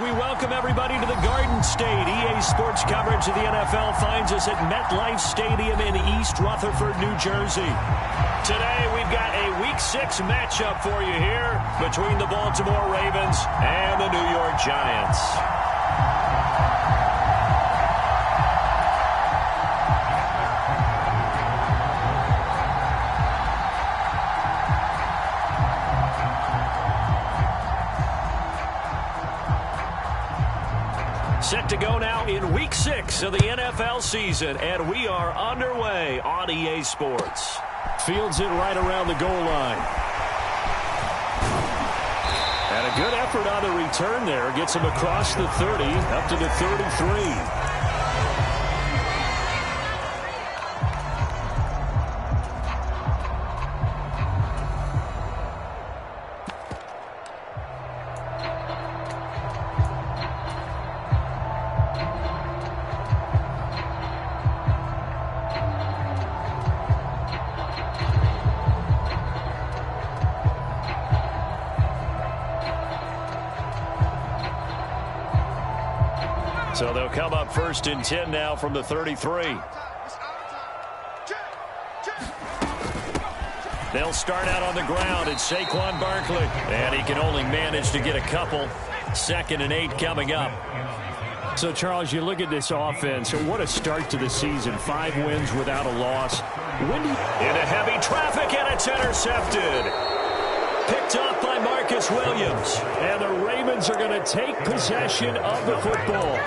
We welcome everybody to the Garden State. EA Sports coverage of the NFL finds us at MetLife Stadium in East Rutherford, New Jersey. Today, we've got a Week 6 matchup for you here between the Baltimore Ravens and the New York Giants. Set to go now in Week 6 of the NFL season, and we are underway on EA Sports. Fields it right around the goal line. And a good effort on the return there. Gets him across the 30, up to the 33. So they'll come up 1st and 10 now from the 33. They'll start out on the ground. It's Saquon Barkley. And he can only manage to get a couple. 2nd and 8 coming up. So, Charles, you look at this offense. What a start to the season. 5 wins without a loss. Into heavy traffic, and it's intercepted. Picked off by Marcus Williams. And the Ravens are going to take possession of the football.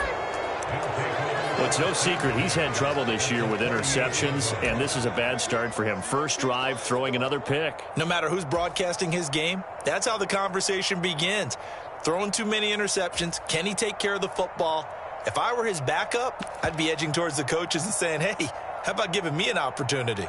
Well, it's no secret he's had trouble this year with interceptions, and this is a bad start for him. First drive, throwing another pick. No matter who's broadcasting his game, that's how the conversation begins. Throwing too many interceptions, can he take care of the football? If I were his backup, I'd be edging towards the coaches and saying, hey, how about giving me an opportunity?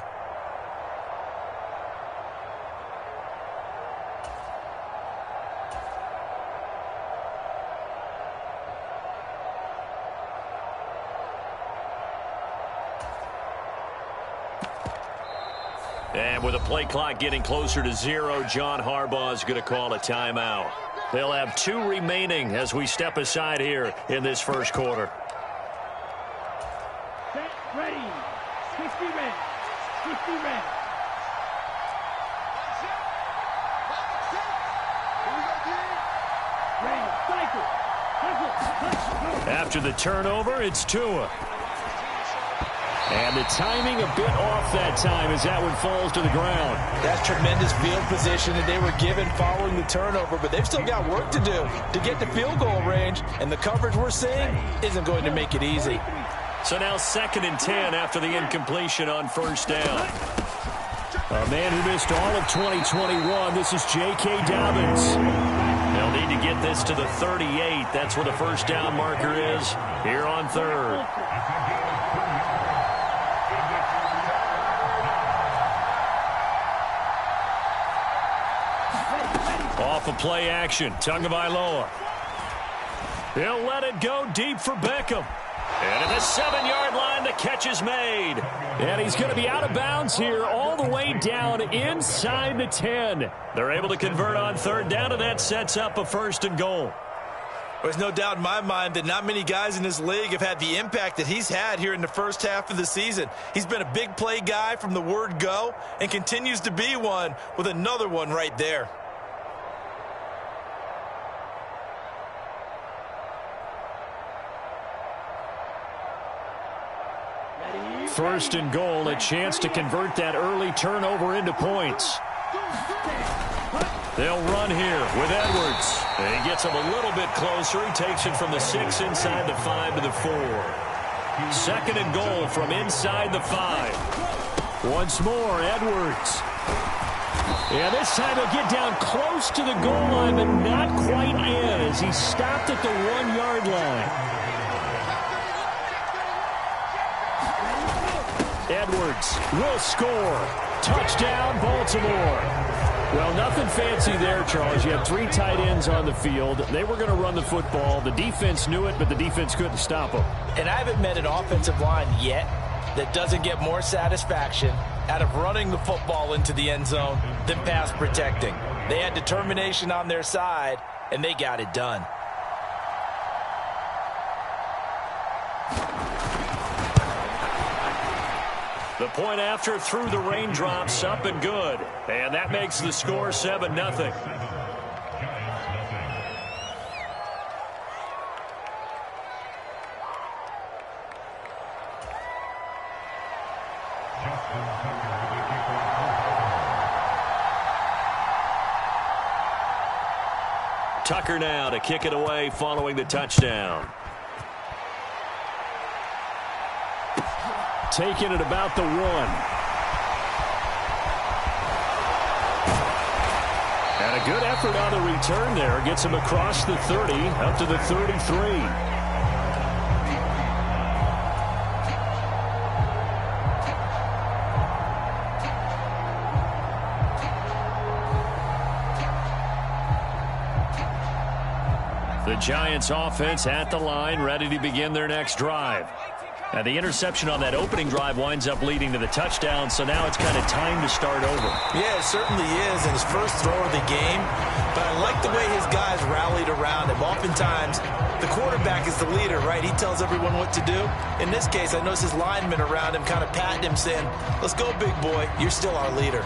And with the play clock getting closer to 0, John Harbaugh is going to call a timeout. They'll have 2 remaining as we step aside here in this first quarter. Set, ready. 60 red. 60 red. After the turnover, it's Tua. And the timing a bit off that time as that one falls to the ground. That's tremendous field position that they were given following the turnover, but they've still got work to do to get to field goal range, and the coverage we're seeing isn't going to make it easy. So now 2nd and 10 after the incompletion on 1st down. A man who missed all of 2021, this is J.K. Dobbins. They'll need to get this to the 38. That's where the 1st down marker is here on 3rd. Off of play action, Tagovailoa. He'll let it go deep for Beckham. And at the 7-yard line, the catch is made. And he's going to be out of bounds here all the way down inside the 10. They're able to convert on 3rd down, and that sets up a 1st and goal. There's no doubt in my mind that not many guys in this league have had the impact that he's had here in the first half of the season. He's been a big play guy from the word go and continues to be one with another one right there. 1st and goal, a chance to convert that early turnover into points. They'll run here with Edwards. And he gets him a little bit closer. He takes it from the 6 inside the 5 to the 4. 2nd and goal from inside the 5. Once more, Edwards. Yeah, this time he'll get down close to the goal line, but not quite in as he stopped at the 1-yard line. Edwards will score. Touchdown, Baltimore. Well, nothing fancy there, Charles. You have 3 tight ends on the field. They were going to run the football. The defense knew it, but the defense couldn't stop them. And I haven't met an offensive line yet that doesn't get more satisfaction out of running the football into the end zone than pass protecting. They had determination on their side, and they got it done. The point after through the raindrops, up and good. And that makes the score 7-0. Tucker now to kick it away following the touchdown. Taking it about the 1. And a good effort on the return there. Gets him across the 30, up to the 33. The Giants offense at the line, ready to begin their next drive. Now the interception on that opening drive winds up leading to the touchdown, so now it's kind of time to start over. Yeah, it certainly is, in his first throw of the game. But I like the way his guys rallied around him. Oftentimes, the quarterback is the leader, right? He tells everyone what to do. In this case, I noticed his linemen around him kind of patting him, saying, "Let's go, big boy. You're still our leader."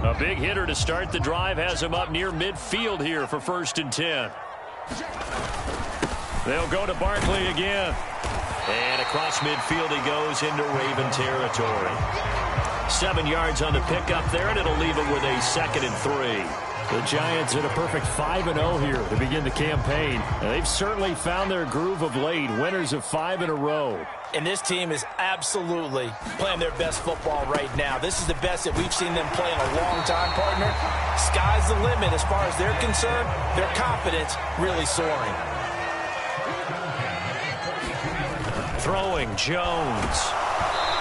A big hitter to start the drive has him up near midfield here for 1st and 10. They'll go to Barkley again. And across midfield he goes into Raven territory. 7 yards on the pickup there, and it'll leave it with a 2nd and 3. The Giants at a perfect 5-0 here to begin the campaign. They've certainly found their groove of late, winners of 5 in a row. And this team is absolutely playing their best football right now. This is the best that we've seen them play in a long time, partner. Sky's the limit as far as they're concerned. Their confidence really soaring. Throwing Jones.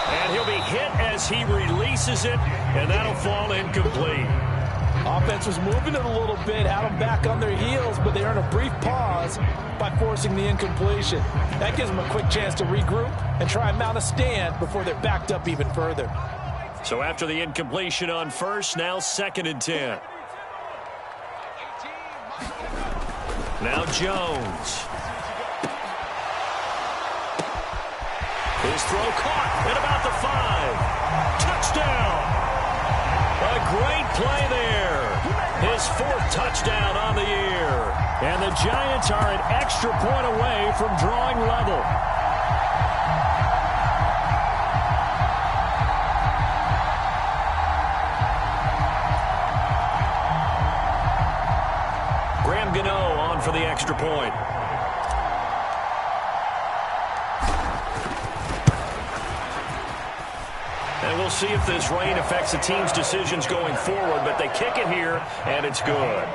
And he'll be hit as he releases it, and that'll fall incomplete. Offense was moving it a little bit, had them back on their heels, but they earn a brief pause by forcing the incompletion. That gives them a quick chance to regroup and try and mount a stand before they're backed up even further. So after the incompletion on first, now 2nd and 10. Now Jones. His throw caught at about the 5. Touchdown! A great play there. His 4th touchdown on the year. And the Giants are an extra point away from drawing level. Graham Gano on for the extra point. And we'll see if this rain affects the team's decisions going forward, but they kick it here, and it's good.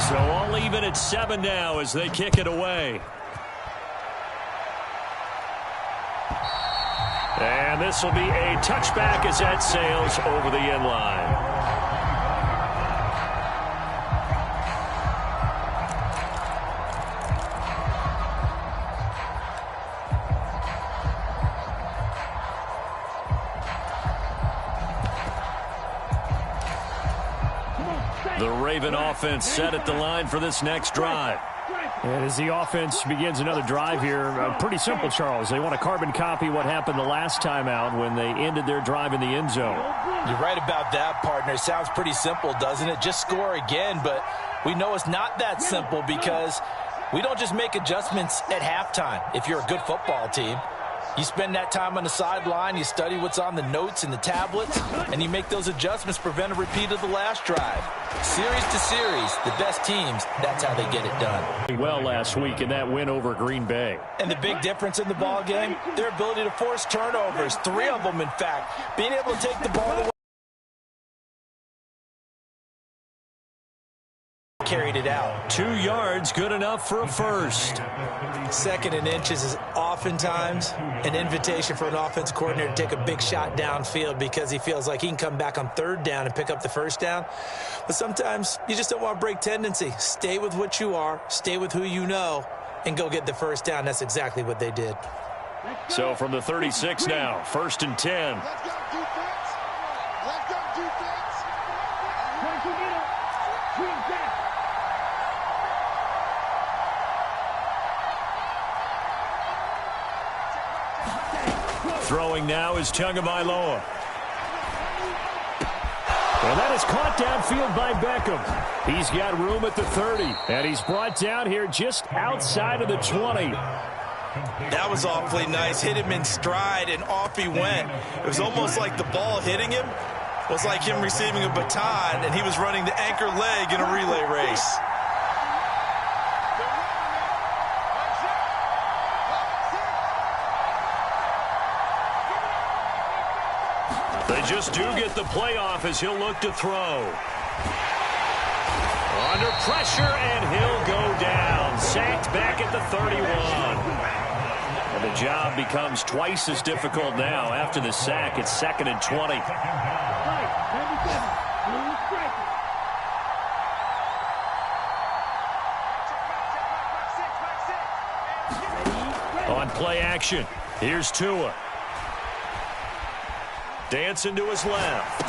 So all even at 7 now as they kick it away. And this will be a touchback as that sails over the end line. The Raven offense set at the line for this next drive. And as the offense begins another drive here, pretty simple, Charles. They want to carbon copy what happened the last time out when they ended their drive in the end zone. You're right about that, partner. It sounds pretty simple, doesn't it? Just score again, but we know it's not that simple because we don't just make adjustments at halftime if you're a good football team. You spend that time on the sideline, you study what's on the notes and the tablets, and you make those adjustments, prevent a repeat of the last drive. Series to series, the best teams, that's how they get it done. Well last week in that win over Green Bay. And the big difference in the ball game, their ability to force turnovers, 3 of them in fact, being able to take the ball away carried it out. 2 yards, good enough for a first. 2nd and inches is oftentimes an invitation for an offense coordinator to take a big shot downfield because he feels like he can come back on 3rd down and pick up the 1st down. But sometimes you just don't want to break tendency. Stay with what you are, stay with who you know, and go get the 1st down. That's exactly what they did. So from the 36 now, 1st and 10. Let's go, defense. Let's go, defense. Throwing now is Tagovailoa. Well, that is caught downfield by Beckham. He's got room at the 30, and he's brought down here just outside of the 20. That was awfully nice. Hit him in stride, and off he went. It was almost like the ball hitting him was like him receiving a baton, and he was running the anchor leg in a relay race. They just do get the playoff as he'll look to throw. Under pressure, and he'll go down. Sacked back at the 31. And the job becomes twice as difficult now. After the sack, it's 2nd and 20. On play action, here's Tua. Dancing to his left.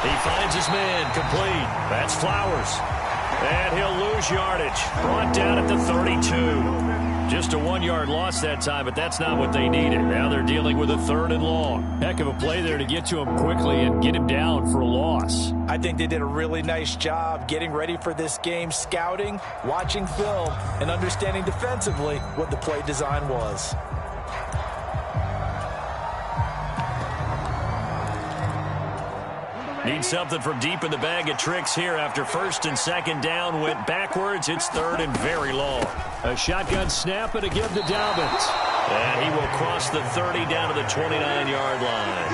He finds his man complete. That's Flowers. And he'll lose yardage. Brought down at the 32. Just a 1-yard loss that time, but that's not what they needed. Now they're dealing with a 3rd and long. Heck of a play there to get to him quickly and get him down for a loss. I think they did a really nice job getting ready for this game, scouting, watching film, and understanding defensively what the play design was. Need something from deep in the bag of tricks here after 1st and 2nd down went backwards. It's 3rd and very long. A shotgun snap and a give to Dobbins. And he will cross the 30 down to the 29-yard line.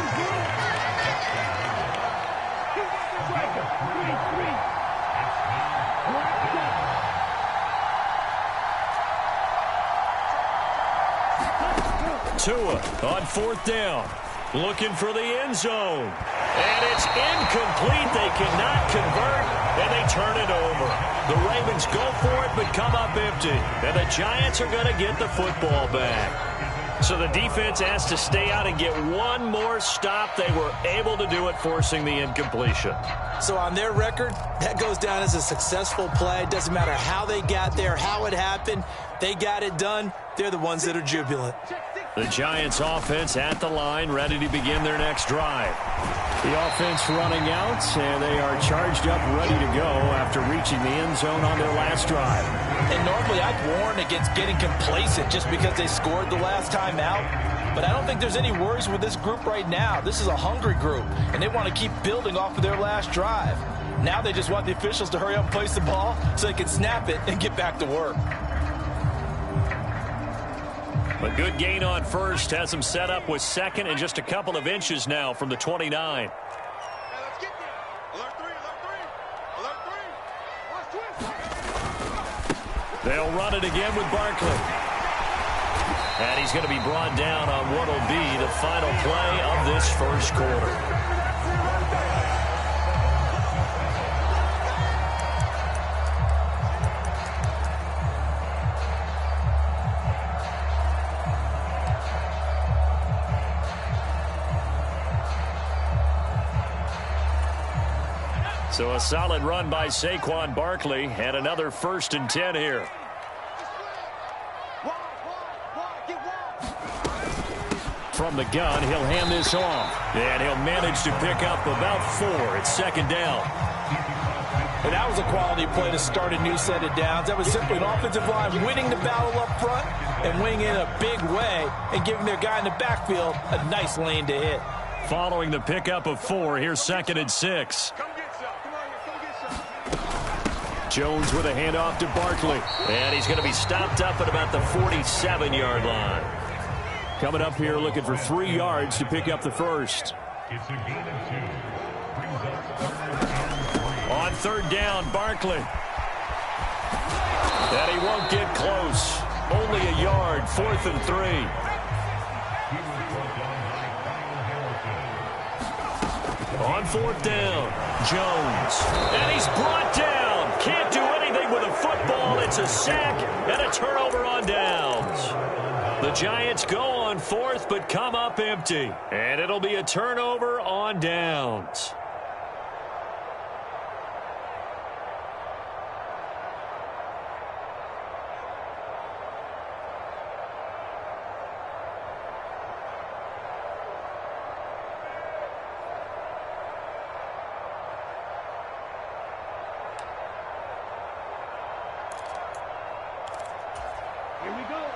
Tua on 4th down. Looking for the end zone. And it's incomplete. They cannot convert, and they turn it over. The Ravens go for it, but come up empty. And the Giants are going to get the football back. So the defense has to stay out and get one more stop. They were able to do it, forcing the incompletion. So on their record, that goes down as a successful play. It doesn't matter how they got there, how it happened. They got it done. They're the ones that are jubilant. The Giants offense at the line, ready to begin their next drive. The offense running out, and they are charged up, ready to go after reaching the end zone on their last drive. And normally I'd warn against getting complacent just because they scored the last time out. But I don't think there's any worries with this group right now. This is a hungry group, and they want to keep building off of their last drive. Now they just want the officials to hurry up and place the ball so they can snap it and get back to work. A good gain on 1st has them set up with 2nd and just a couple of inches now from the 29. They'll run it again with Barkley. And he's going to be brought down on what will be the final play of this 1st quarter. So a solid run by Saquon Barkley and another 1st and 10 here. From the gun, he'll hand this off. And he'll manage to pick up about 4. It's 2nd down. And that was a quality play to start a new set of downs. That was simply an offensive line winning the battle up front and winning in a big way and giving their guy in the backfield a nice lane to hit. Following the pickup of 4, here's 2nd and 6. Jones with a handoff to Barkley. And he's going to be stopped up at about the 47-yard line. Coming up here looking for 3 yards to pick up the 1st. On 3rd down, Barkley. won't get close. Only a yard, 4th and 3. On 4th down, Jones. And he's brought down. Can't do anything with a football. It's a sack and a turnover on downs. The Giants go on 4th but come up empty. And it'll be a turnover on downs.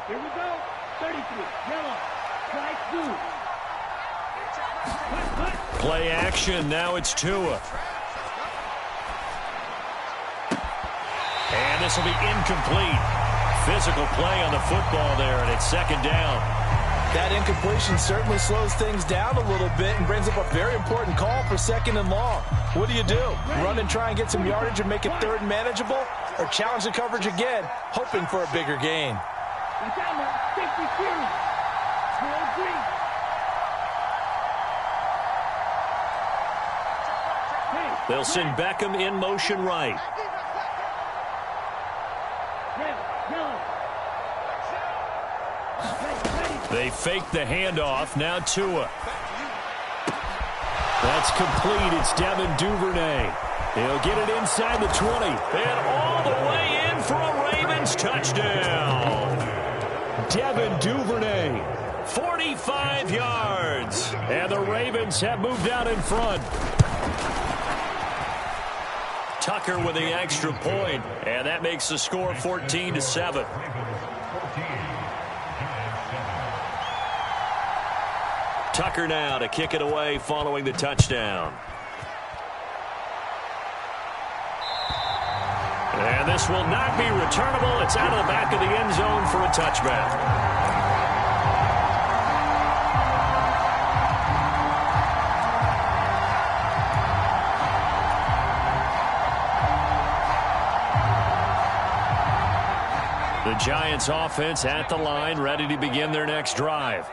Here we go. 33. Yellow. Strike 2. Play action. Now it's Tua. And this will be incomplete. Physical play on the football there, and it's 2nd down. That incompletion certainly slows things down a little bit and brings up a very important call for 2nd and long. What do? Run and try and get some yardage and make it 3rd and manageable? Or challenge the coverage again, hoping for a bigger gain? They'll send Beckham in motion right. They fake the handoff. Now Tua. That's complete. It's Devin Duvernay. He'll get it inside the 20. And all the way in for a Ravens touchdown. Devin Duvernay, 45 yards. And the Ravens have moved out in front. Tucker with the extra point, and that makes the score 14-7. Tucker now to kick it away following the touchdown. And this will not be returnable. It's out of the back of the end zone for a touchback. The Giants offense at the line, ready to begin their next drive.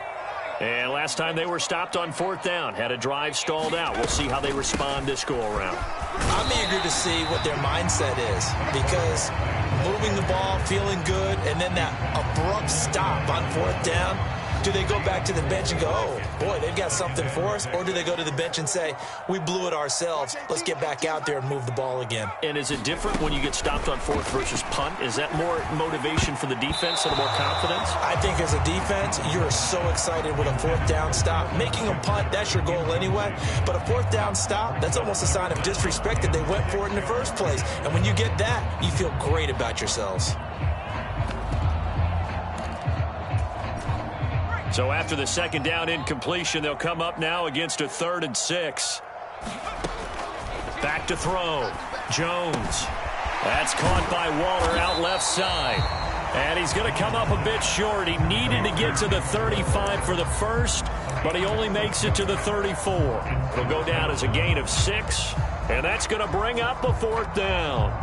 And last time they were stopped on 4th down, had a drive stalled out. We'll see how they respond this go-around. I'm eager to see what their mindset is, because moving the ball, feeling good, and then that abrupt stop on 4th down, do they go back to the bench and go, oh, boy, they've got something for us? Or do they go to the bench and say, we blew it ourselves, let's get back out there and move the ball again? And is it different when you get stopped on 4th versus punt? Is that more motivation for the defense and more confidence? I think as a defense, you're so excited with a 4th down stop. Making a punt, that's your goal anyway. But a 4th down stop, that's almost a sign of disrespect that they went for it in the first place. And when you get that, you feel great about yourselves. So after the 2nd down incompletion, they'll come up now against a 3rd and 6. Back to throw. Jones. That's caught by Waller out left side. And he's going to come up a bit short. He needed to get to the 35 for the first, but he only makes it to the 34. It'll go down as a gain of 6, and that's going to bring up a 4th down.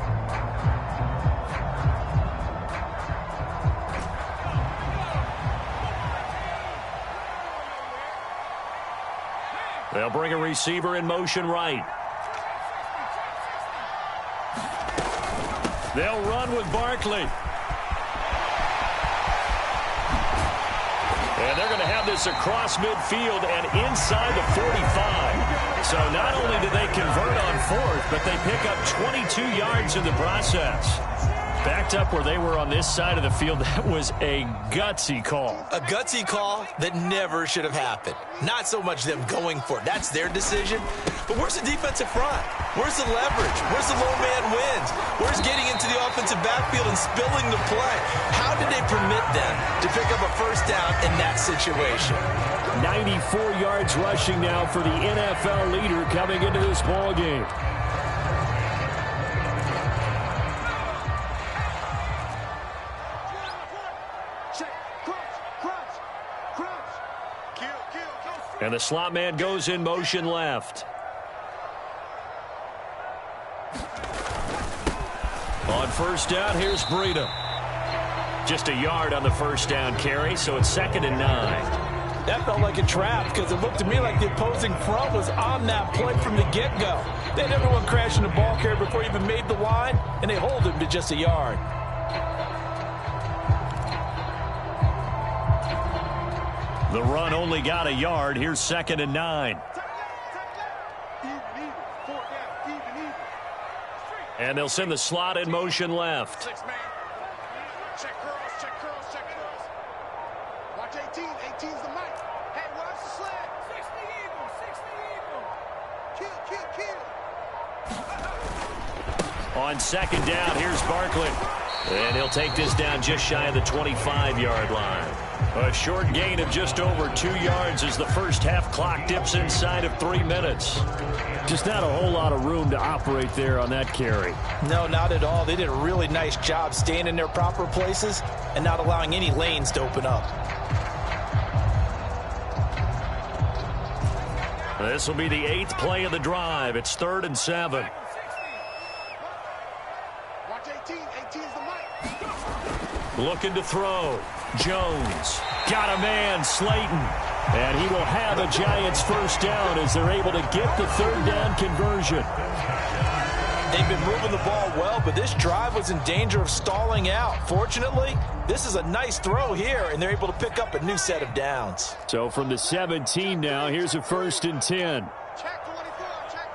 They'll bring a receiver in motion right. They'll run with Barkley. And they're going to have this across midfield and inside the 45. So not only do they convert on 4th, but they pick up 22 yards in the process. Backed up where they were on this side of the field. That was a gutsy call. A gutsy call that never should have happened. Not so much them going for it. That's their decision. But where's the defensive front? Where's the leverage? Where's the low man wins? Where's getting into the offensive backfield and spilling the play? How did they permit them to pick up a 1st down in that situation? 94 yards rushing now for the NFL leader coming into this ball game. And the slot man goes in motion left. On 1st down, here's Breida. Just a yard on the first down carry, so it's 2nd and 9. That felt like a trap because it looked to me like the opposing front was on that play from the get-go. They had everyone crashing the ball carrier before he even made the line, and they hold him to just a yard. The run only got a yard. Here's 2nd and 9. And they'll send the slot in motion left. Check curls. Watch 18. 18's the mic. Hey, watch the slant. 60 Eagles. Kill. On 2nd down, here's Barkley. And he'll take this down just shy of the 25-yard line. A short gain of just over 2 yards as the first half clock dips inside of 3 minutes. Just not a whole lot of room to operate there on that carry. No, not at all. They did a really nice job staying in their proper places and not allowing any lanes to open up. This will be the 8th play of the drive. It's 3rd and 7. Watch 18. 18's the mic. Looking to throw. Jones. Got a man, Slayton. And he will have a Giants first down as they're able to get the 3rd down conversion. They've been moving the ball well, but this drive was in danger of stalling out. Fortunately, this is a nice throw here, and they're able to pick up a new set of downs. So from the 17 now, here's a 1st and 10. Check 24. Check.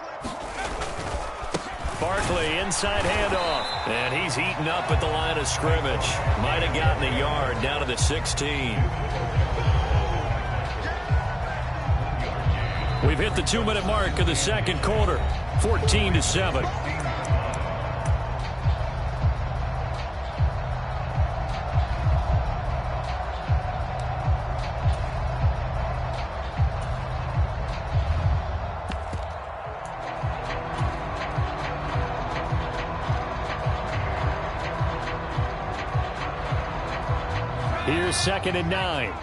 Barkley, inside handoff. And he's heating up at the line of scrimmage. Might have gotten a yard down to the 16. We've hit the 2-minute mark of the second quarter. 14-7. Here's 2nd and 9.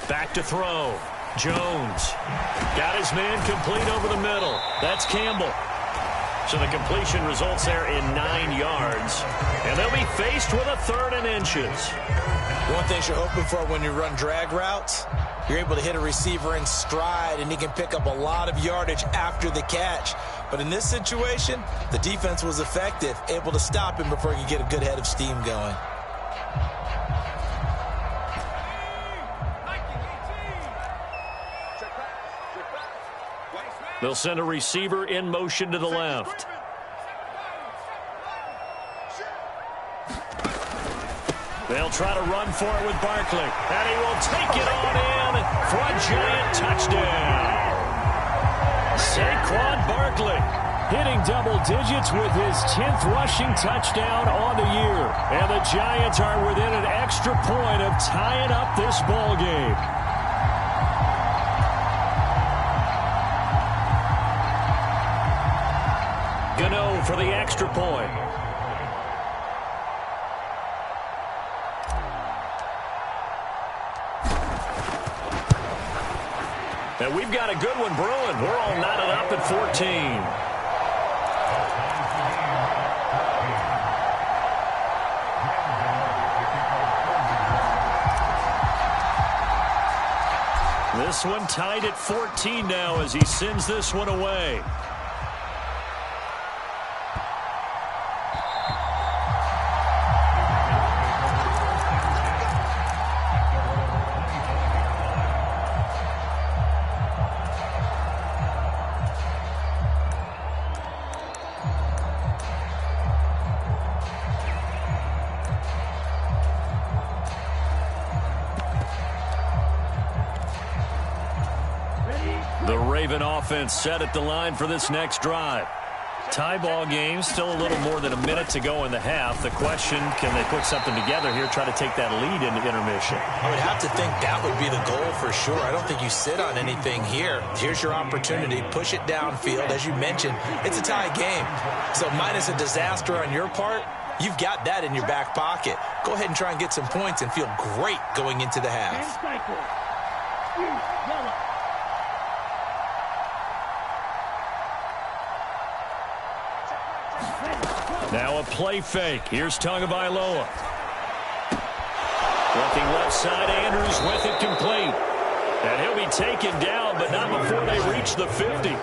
Back to throw. Jones. Got his man complete over the middle. That's Campbell. So the completion results there in 9 yards. And they'll be faced with a 3rd and inches. One thing you're hoping for when you run drag routes, you're able to hit a receiver in stride, and he can pick up a lot of yardage after the catch. But in this situation, the defense was effective, able to stop him before he could get a good head of steam going. They'll send a receiver in motion to the left. They'll try to run for it with Barkley. And he will take it on in for a Giant touchdown. Saquon Barkley hitting double digits with his 10th rushing touchdown on the year. And the Giants are within an extra point of tying up this ball game. Gano for the extra point. And we've got a good one brewing. We're all knotted up at 14. This one tied at 14 now as he sends this one away. Offense set at the line for this next drive. Tie ball game, still a little more than a minute to go in the half. The question, can they put something together here, try to take that lead into intermission? I would have to think that would be the goal for sure. I don't think you sit on anything here. Here's your opportunity. Push it downfield. As you mentioned, it's a tie game. So minus a disaster on your part, you've got that in your back pocket. Go ahead and try and get some points and feel great going into the half. Now a play fake. Here's Tagovailoa. Looking left side, Andrews with it complete. And he'll be taken down, but not before they reach the 50.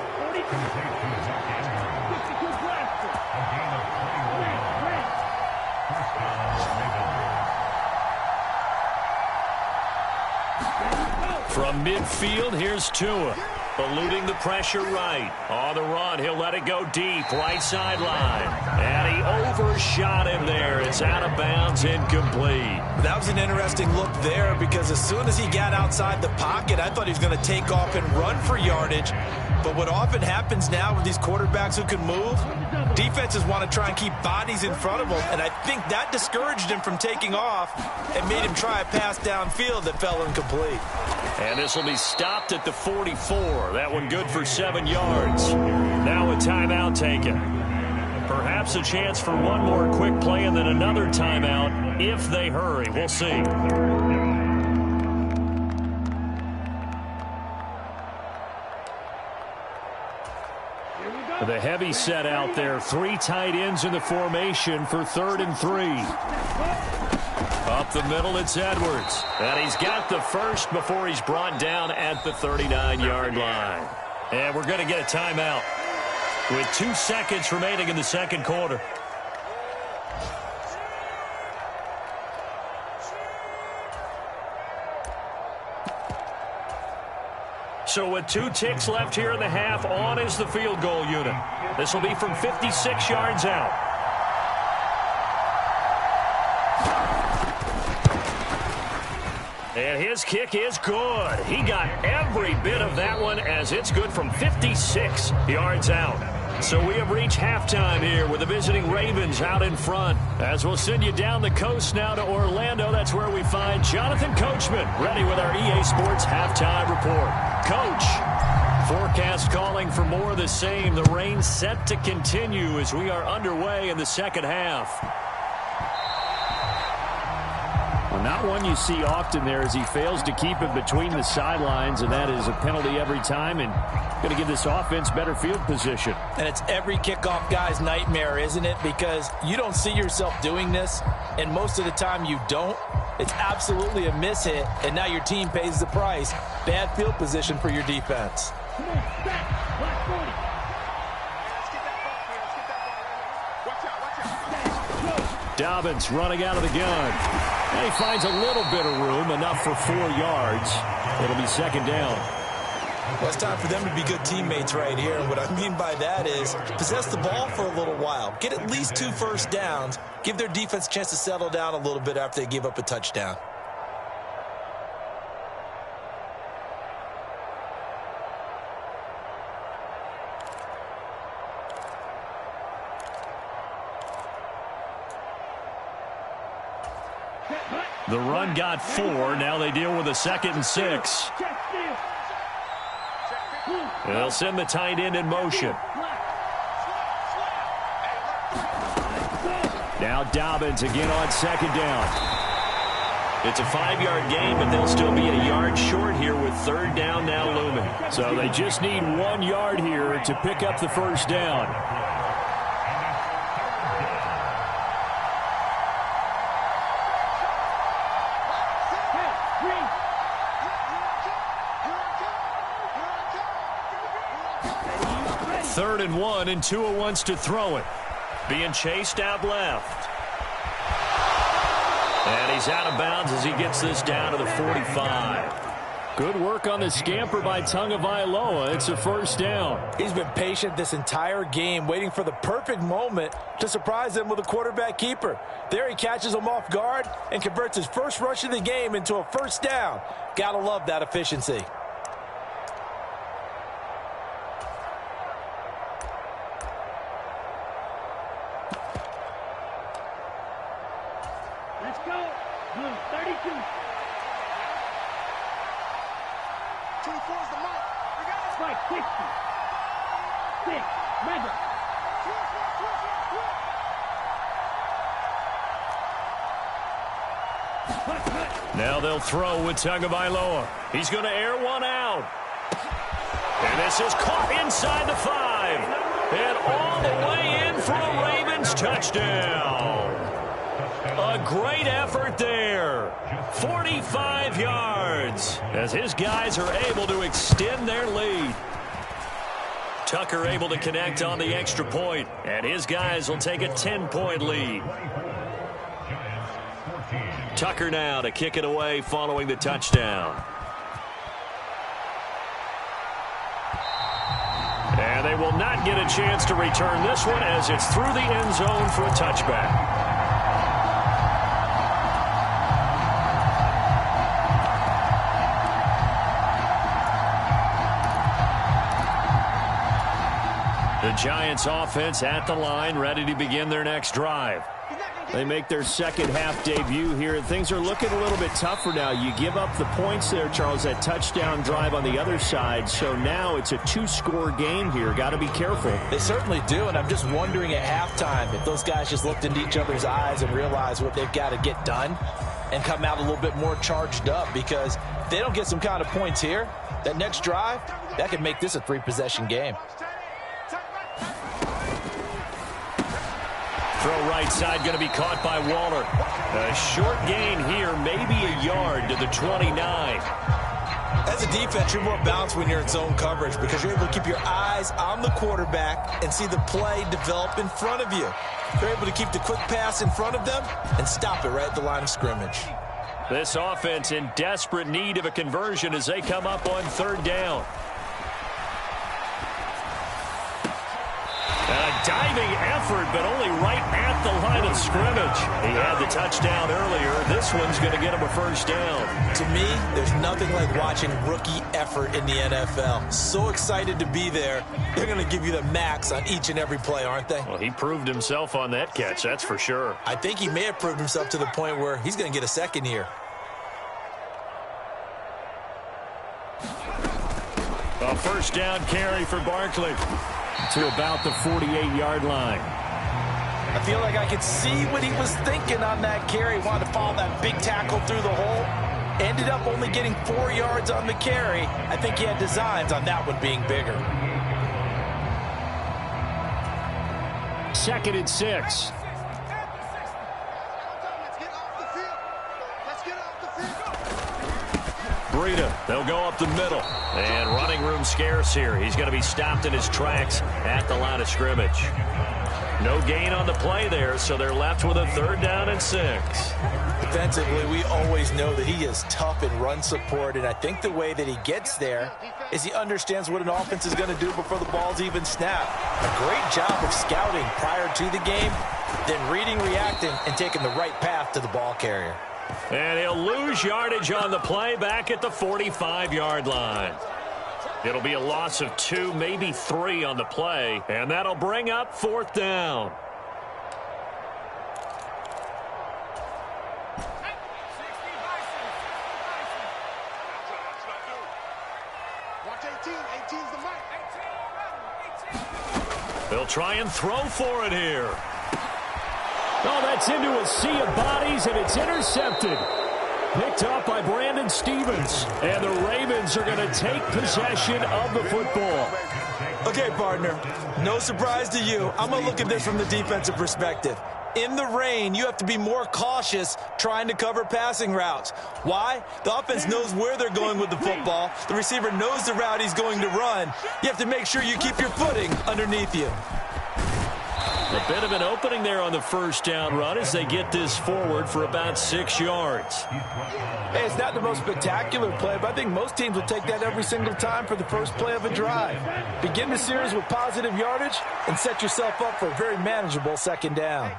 From midfield, here's Tua. Eluding the pressure right. On the run, he'll let it go deep. Right sideline. And he overshot him there. It's out of bounds, incomplete. That was an interesting look there because as soon as he got outside the pocket, I thought he was going to take off and run for yardage. But what often happens now with these quarterbacks who can move, defenses want to try and keep bodies in front of them, and I think that discouraged him from taking off and made him try a pass downfield that fell incomplete. And this will be stopped at the 44. That one good for 7 yards. Now a timeout taken. Perhaps a chance for one more quick play and then another timeout if they hurry. We'll see. The heavy set out there. 3 tight ends in the formation for 3rd and 3. Up the middle, it's Edwards. And he's got the first before he's brought down at the 39-yard line. And we're going to get a timeout with 2 seconds remaining in the second quarter. So with 2 ticks left here in the half, on is the field goal unit. This will be from 56 yards out. And his kick is good. He got every bit of that one as it's good from 56 yards out. So we have reached halftime here with the visiting Ravens out in front. As we'll send you down the coast now to Orlando, that's where we find Jonathan Coachman ready with our EA Sports halftime report. Coach, forecast calling for more of the same. The rain set to continue as we are underway in the second half. Well, not one you see often there as he fails to keep it between the sidelines, and that is a penalty every time and going to give this offense better field position. And it's every kickoff guy's nightmare, isn't it? Because you don't see yourself doing this, and most of the time you don't. It's absolutely a miss hit, and now your team pays the price. Bad field position for your defense. Come on, back, black 40. Dobbins running out of the gun. And he finds a little bit of room, enough for 4 yards. It'll be second down. Well, it's time for them to be good teammates right here. And what I mean by that is possess the ball for a little while. Get at least 2 first downs. Give their defense a chance to settle down a little bit after they give up a touchdown. The run got 4. Now they deal with a 2nd and 6. They'll send the tight end in motion. Now Dobbins again on 2nd down. It's a 5-yard gain, but they'll still be a yard short here with 3rd down now looming. So they just need 1 yard here to pick up the first down. Third and 1, and Tua wants to throw it. Being chased out left. And he's out of bounds as he gets this down to the 45. Good work on the scamper by Tagovailoa. It's a first down. He's been patient this entire game, waiting for the perfect moment to surprise them with a quarterback keeper. There he catches him off guard and converts his first rush of the game into a first down. Gotta love that efficiency. Let's go. Blue, 32. 24 is the mark. We got it. Strike 60. 6. Mega. Now they'll throw with Tagovailoa. He's going to air one out. And this is caught inside the 5. And all the way in for a touchdown. A great effort there. 45 yards as his guys are able to extend their lead. Tucker able to connect on the extra point, and his guys will take a 10-point lead. Tucker now to kick it away following the touchdown. And they will not get a chance to return this one as it's through the end zone for a touchback. The Giants offense at the line, ready to begin their next drive. They make their second half debut here. Things are looking a little bit tougher now. You give up the points there, Charles, that touchdown drive on the other side. So now it's a two-score game here. Got to be careful. They certainly do, and I'm just wondering at halftime if those guys just looked into each other's eyes and realized what they've got to get done and come out a little bit more charged up, because if they don't get some kind of points here, that next drive, that could make this a three-possession game. Throw right side going to be caught by Waller. A short gain here, maybe a yard to the 29. As a defense, you're more balanced when you're in zone coverage because you're able to keep your eyes on the quarterback and see the play develop in front of you. You're able to keep the quick pass in front of them and stop it right at the line of scrimmage. This offense in desperate need of a conversion as they come up on third down. A diving effort, but only right at the line of scrimmage. He had the touchdown earlier. This one's going to get him a first down. To me, there's nothing like watching rookie effort in the NFL. So excited to be there. They're going to give you the max on each and every play, aren't they? Well, he proved himself on that catch, that's for sure. I think he may have proved himself to the point where he's going to get a second here. A first down carry for Barkley to about the 48-yard line. I feel like I could see what he was thinking on that carry. Wanted to follow that big tackle through the hole. Ended up only getting 4 yards on the carry. I think he had designs on that one being bigger. 2nd and 6. Breida, they'll go up the middle. And running room scarce here. He's going to be stopped in his tracks at the line of scrimmage. No gain on the play there, so they're left with a 3rd down and 6. Defensively, we always know that he is tough in run support, and I think the way that he gets there is he understands what an offense is going to do before the ball's even snapped. A great job of scouting prior to the game, then reading, reacting, and taking the right path to the ball carrier. And he'll lose yardage on the play back at the 45-yard line. It'll be a loss of 2, maybe 3 on the play, and that'll bring up 4th down. They'll try and throw for it here. Oh, that's into a sea of bodies, and it's intercepted. Picked up by Brandon Stevens. And the Ravens are going to take possession of the football. Okay, partner, no surprise to you. I'm going to look at this from the defensive perspective. In the rain, you have to be more cautious trying to cover passing routes. Why? The offense knows where they're going with the football. The receiver knows the route he's going to run. You have to make sure you keep your footing underneath you. A bit of an opening there on the first down run as they get this forward for about 6 yards. Hey, it's not the most spectacular play, but I think most teams will take that every single time for the first play of a drive. Begin the series with positive yardage and set yourself up for a very manageable 2nd down.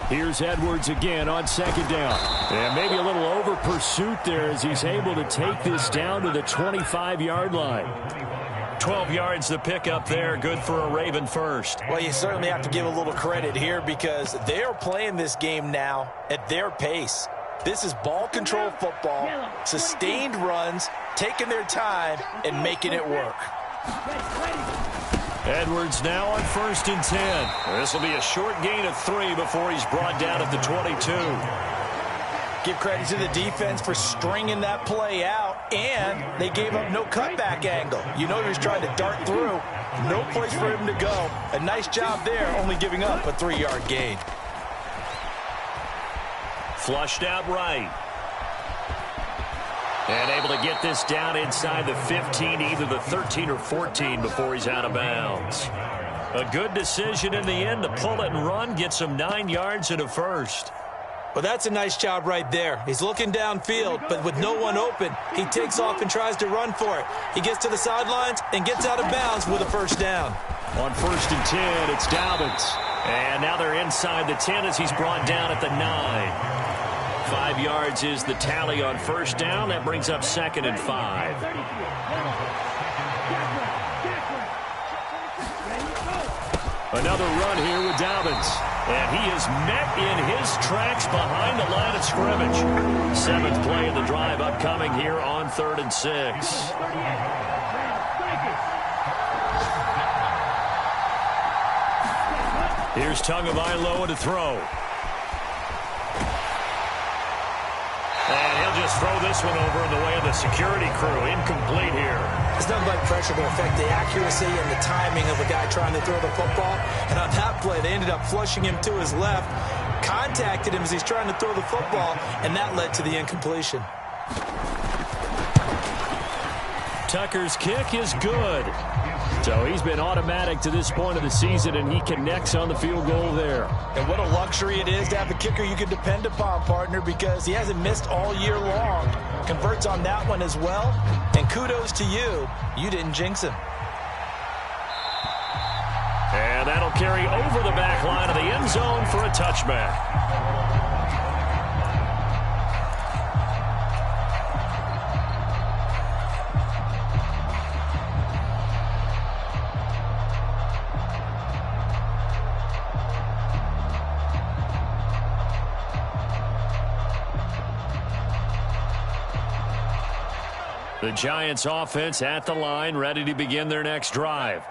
Here's Edwards again on 2nd down. And maybe a little over pursuit there as he's able to take this down to the 25-yard line. 12 yards to pick up there. Good for a Raven first. Well, you certainly have to give a little credit here because they are playing this game now at their pace. This is ball control football, sustained runs, taking their time, and making it work. Edwards now on 1st and 10. This will be a short gain of 3 before he's brought down at the 22. Give credit to the defense for stringing that play out, and they gave up no cutback angle. You know he was trying to dart through. No place for him to go. A nice job there, only giving up a 3-yard gain. Flushed out right. And able to get this down inside the 15, either the 13 or 14 before he's out of bounds. A good decision in the end to pull it and run, get some 9 yards and a first. Well, that's a nice job right there. He's looking downfield, but with no one open, he takes off and tries to run for it. He gets to the sidelines and gets out of bounds with a first down. On 1st and 10, it's Dobbins. And now they're inside the 10 as he's brought down at the 9. 5 yards is the tally on first down. That brings up 2nd and 5. Another run here with Dobbins. And he is met in his tracks behind the line of scrimmage. 7th play of the drive upcoming here on 3rd and 6. Here's Tagovailoa to throw. And he'll just throw this one over in the way of the security crew. Incomplete here. It's nothing but pressure to affect the accuracy and the timing of a guy trying to throw the football. And on that play, they ended up flushing him to his left, contacted him as he's trying to throw the football, and that led to the incompletion. Tucker's kick is good. So he's been automatic to this point of the season, and he connects on the field goal there. And what a luxury it is to have a kicker you can depend upon, partner, because he hasn't missed all year long. Converts on that one as well. And kudos to you. You didn't jinx him. And that'll carry over the back line of the end zone for a touchback. The Giants offense at the line, ready to begin their next drive.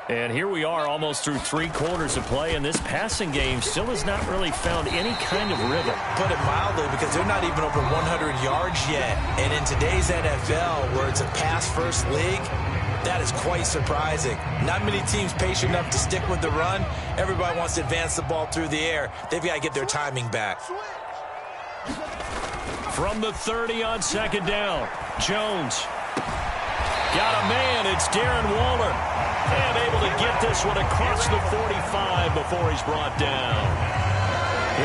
And here we are almost through 3 quarters of play, and this passing game still has not really found any kind of rhythm. Put it mildly, because they're not even over 100 yards yet. And in today's NFL, where it's a pass-first league, that is quite surprising. Not many teams patient enough to stick with the run. Everybody wants to advance the ball through the air. They've got to get their timing back. From the 30 on 2nd down, Jones. Got a man, it's Darren Waller. And able to get this one across the 45 before he's brought down.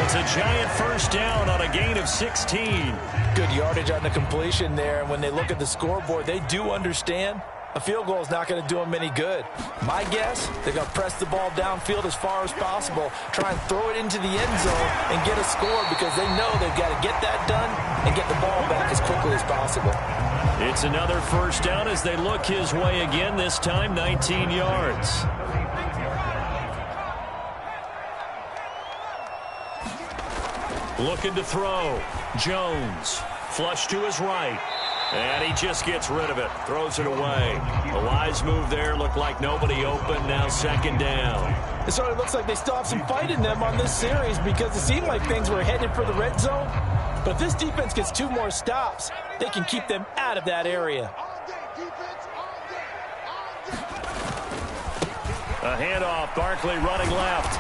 It's a Giant first down on a gain of 16. Good yardage on the completion there. And when they look at the scoreboard, they do understand a field goal is not going to do them any good. My guess, they're going to press the ball downfield as far as possible, try and throw it into the end zone and get a score, because they know they've got to get that done and get the ball back as quickly as possible. It's another first down as they look his way again, this time 19 yards. Looking to throw. Jones. Flush to his right. And he just gets rid of it. Throws it away. A wise move there. Looked like nobody open. Now 2nd down. It sort of looks like they still have some fight in them on this series, because it seemed like things were headed for the red zone. But if this defense gets 2 more stops, they can keep them out of that area. A handoff. Barkley running left.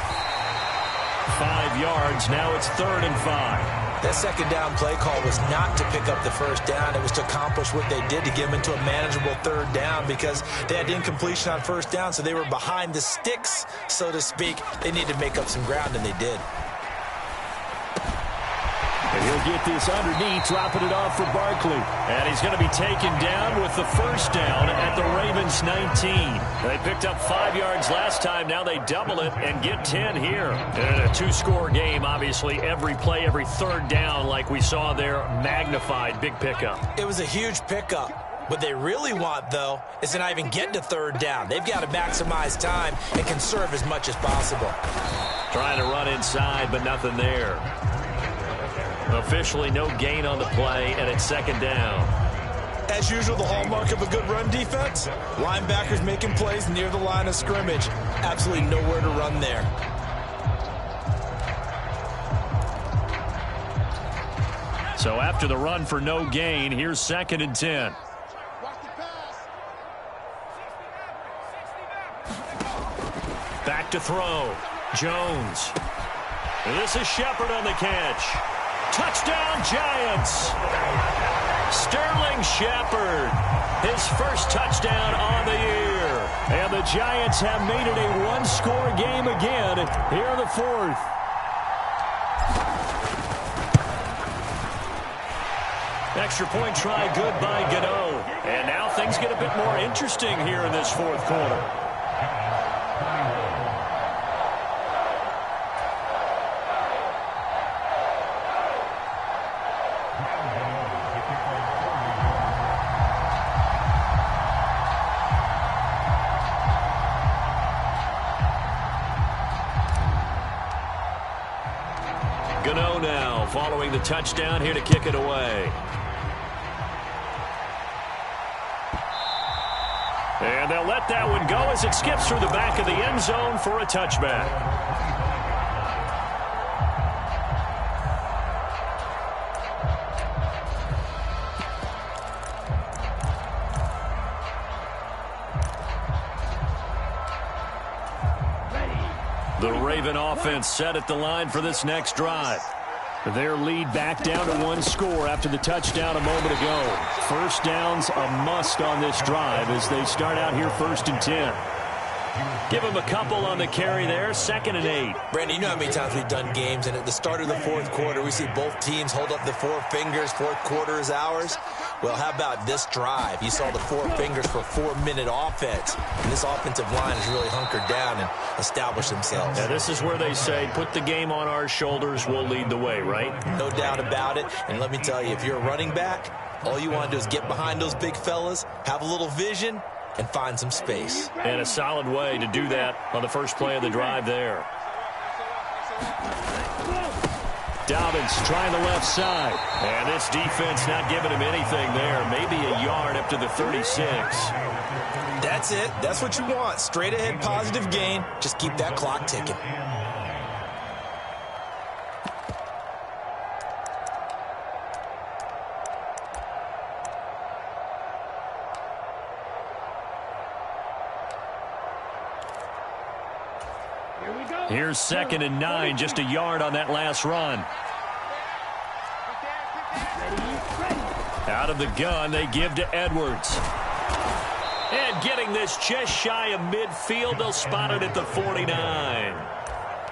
5 yards. Now it's 3rd and 5. That 2nd down play call was not to pick up the first down. It was to accomplish what they did, to get them into a manageable 3rd down, because they had incompletion on first down, so they were behind the sticks, so to speak. They needed to make up some ground, and they did. And he'll get this underneath, dropping it off for Barkley. And he's going to be taken down with the first down at the Ravens 19. They picked up 5 yards last time. Now they double it and get 10 here. And a 2-score game, obviously. Every play, every 3rd down, like we saw there, magnified. Big pickup. It was a huge pickup. What they really want, though, is to not even get to 3rd down. They've got to maximize time and conserve as much as possible. Trying to run inside, but nothing there. Officially no gain on the play, and it's 2nd down. As usual, the hallmark of a good run defense, linebackers making plays near the line of scrimmage. Absolutely nowhere to run there. So after the run for no gain, here's 2nd and 10. Back to throw. Jones. This is Shepard on the catch. Touchdown, Giants. Sterling Shepard, his first touchdown on the year. And the Giants have made it a one-score game again here in the 4th. Extra point try good by Gano. And now things get a bit more interesting here in this 4th quarter. Gano now following the touchdown here to kick it away. And they'll let that one go as it skips through the back of the end zone for a touchback. The Raven offense set at the line for this next drive. Their lead back down to 1 score after the touchdown a moment ago. First down's a must on this drive as they start out here 1st and 10. Give them a couple on the carry there, 2nd and 8. Brandon, you know how many times we've done games, and at the start of the 4th quarter, we see both teams hold up the 4 fingers, 4th quarter is ours. Well, how about this drive? You saw the 4 fingers for 4-minute offense. And this offensive line has really hunkered down and established themselves. Yeah, this is where they say, put the game on our shoulders, we'll lead the way, right? No doubt about it. And let me tell you, if you're a running back, all you want to do is get behind those big fellas, have a little vision, and find some space. And a solid way to do that on the first play of the drive there. Dobbins trying the left side. And this defense not giving him anything there. Maybe a yard up to the 36. That's it. That's what you want. Straight ahead positive gain. Just keep that clock ticking. Here's 2nd and 9, just a yard on that last run. Out of the gun, they give to Edwards. And getting this just shy of midfield, they'll spot it at the 49.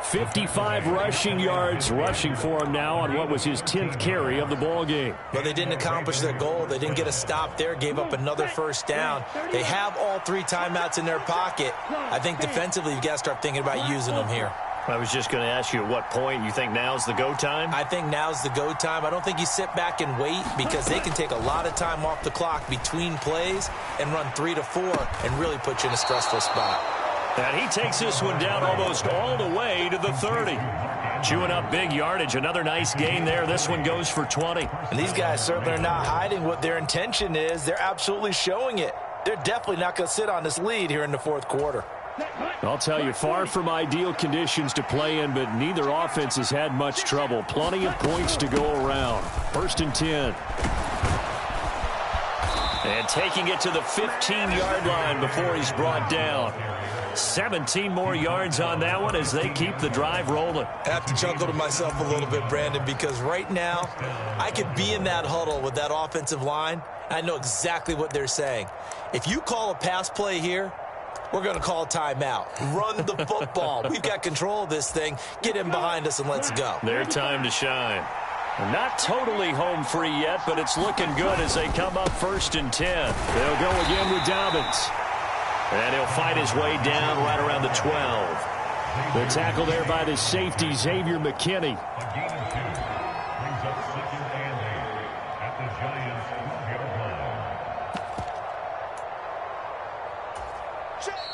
55 rushing yards rushing for him now on what was his 10th carry of the ball game. But they didn't accomplish their goal. They didn't get a stop there, gave up another first down. They have all 3 timeouts in their pocket. I think defensively you've got to start thinking about using them here. I was just going to ask you at what point you think now's the go time? I think now's the go time. I don't think you sit back and wait because they can take a lot of time off the clock between plays and run 3 to 4 and really put you in a stressful spot. And he takes this one down almost all the way to the 30. Chewing up big yardage. Another nice gain there. This one goes for 20. And these guys certainly are not hiding what their intention is. They're absolutely showing it. They're definitely not going to sit on this lead here in the 4th quarter. I'll tell you, far from ideal conditions to play in, but neither offense has had much trouble. Plenty of points to go around. 1st and 10. And taking it to the 15-yard line before he's brought down. 17 more yards on that one as they keep the drive rolling. I have to chuckle to myself a little bit, Brandon, because right now I could be in that huddle with that offensive line. I know exactly what they're saying. If you call a pass play here, we're going to call a timeout. Run the football. We've got control of this thing. Get in behind us and let's go. Their time to shine. Not totally home free yet, but it's looking good as they come up 1st and 10. They'll go again with Dobbins. And he'll fight his way down right around the 12. The tackle there by the safety, Xavier McKinney.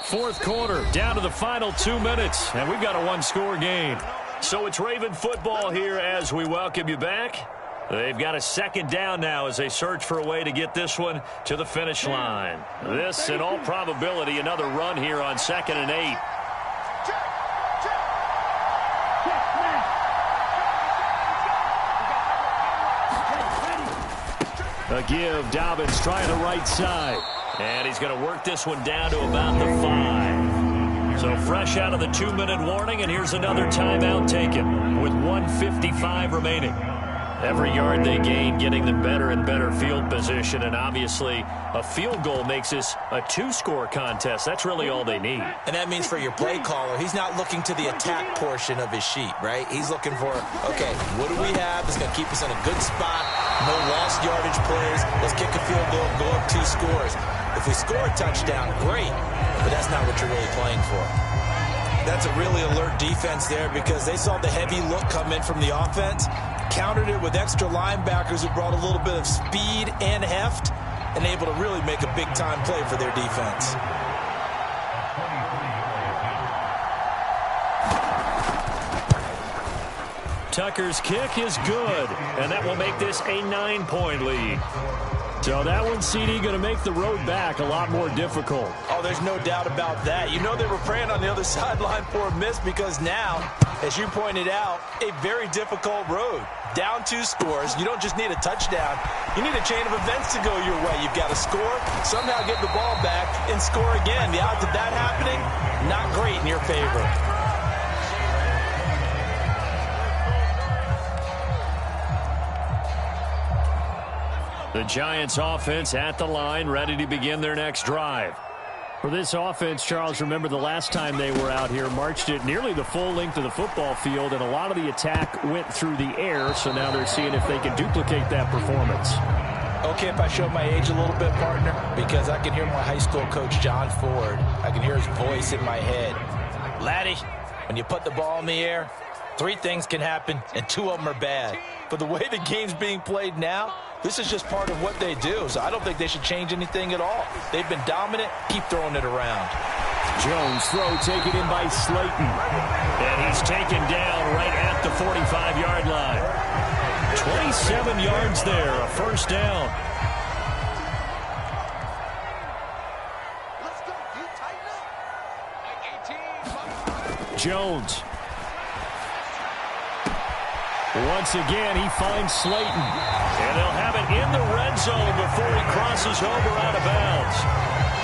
4th quarter, down to the final 2 minutes, and we've got a one-score game. So it's Raven football here as we welcome you back. They've got a 2nd down now as they search for a way to get this one to the finish line. This, in all probability, another run here on 2nd and 8. The give, Dobbins trying the right side. And he's going to work this one down to about the 5. So fresh out of the 2-minute warning, and here's another timeout taken with 1:55 remaining. Every yard they gain getting them better and better field position, and obviously a field goal makes this a 2-score contest. That's really all they need. And that means for your play caller, he's not looking to the attack portion of his sheet, right? He's looking for, okay, what do we have that's going to keep us in a good spot? No lost yardage plays. Let's kick a field goal and go up 2 scores. If we score a touchdown, great, but that's not what you're really playing for. That's a really alert defense there because they saw the heavy look come in from the offense, countered it with extra linebackers who brought a little bit of speed and heft, and able to really make a big-time play for their defense. Tucker's kick is good, and that will make this a 9-point lead. So that one, CD, going to make the road back a lot more difficult. Oh, there's no doubt about that. You know they were praying on the other sideline for a miss because now, as you pointed out, a very difficult road. Down 2 scores. You don't just need a touchdown. You need a chain of events to go your way. You've got to score, somehow get the ball back, and score again. The odds of that happening, not great in your favor. The Giants offense at the line, ready to begin their next drive. For this offense, Charles, remember the last time they were out here, marched it nearly the full length of the football field, and a lot of the attack went through the air, so now they're seeing if they can duplicate that performance. Okay, if I show my age a little bit, partner, because I can hear my high school coach, John Ford. I can hear his voice in my head. Laddie, when you put the ball in the air, 3 things can happen, and 2 of them are bad. But the way the game's being played now, this is just part of what they do, so I don't think they should change anything at all. They've been dominant. Keep throwing it around. Jones throw taken in by Slayton. And he's taken down right at the 45-yard line. 27 yards there, a first down. Let's go. You tighten up. 18. Jones. Once again, he finds Slayton. And they'll have it in the red zone before he crosses over out of bounds.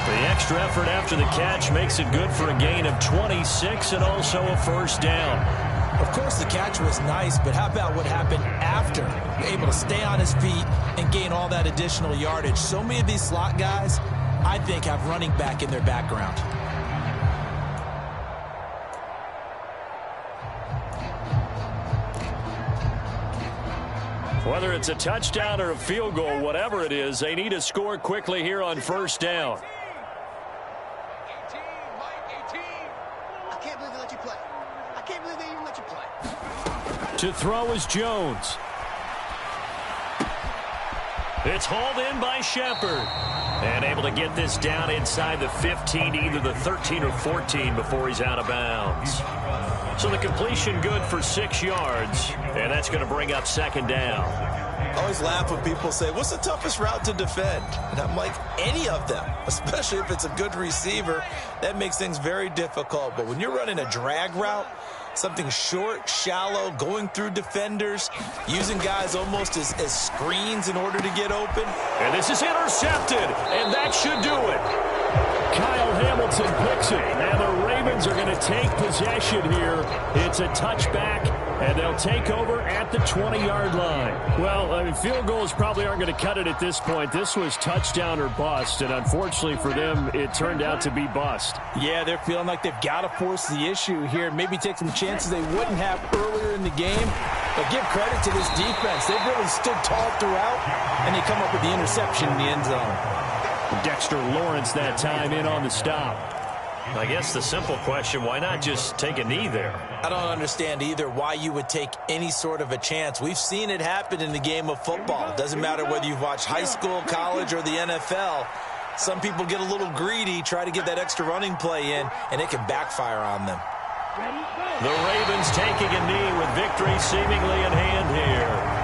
The extra effort after the catch makes it good for a gain of 26 and also a first down. Of course, the catch was nice, but how about what happened after? Able to stay on his feet and gain all that additional yardage. So many of these slot guys, I think, have running back in their background. Whether it's a touchdown or a field goal, whatever it is, they need to score quickly here on first down. 18, Mike, 18. I can't believe they let you play. I can't believe they even let you play. To throw is Jones. It's hauled in by Shepard. And able to get this down inside the 15, either the 13 or 14 before he's out of bounds. So the completion good for 6 yards, and that's going to bring up second down. I always laugh when people say, what's the toughest route to defend? And I'm like, any of them, especially if it's a good receiver. That makes things very difficult. But when you're running a drag route, something short, shallow, going through defenders, using guys almost as screens in order to get open. And this is intercepted, and that should do it. Kyle Hamilton picks it, and the Ravens are going to take possession here. It's a touchback, and they'll take over at the 20-yard line. Well, I mean, field goals probably aren't going to cut it at this point. This was touchdown or bust, and unfortunately for them, it turned out to be bust. Yeah, they're feeling like they've got to force the issue here, maybe take some chances they wouldn't have earlier in the game. But give credit to this defense. They've really stood tall throughout, and they come up with the interception in the end zone. Dexter Lawrence that time in on the stop. I guess the simple question, why not just take a knee there? I don't understand either why you would take any sort of a chance. We've seen it happen in the game of football. It doesn't matter whether you've watched high school, college, or the NFL. Some people get a little greedy, try to get that extra running play in, and it can backfire on them. The Ravens taking a knee with victory seemingly in hand here.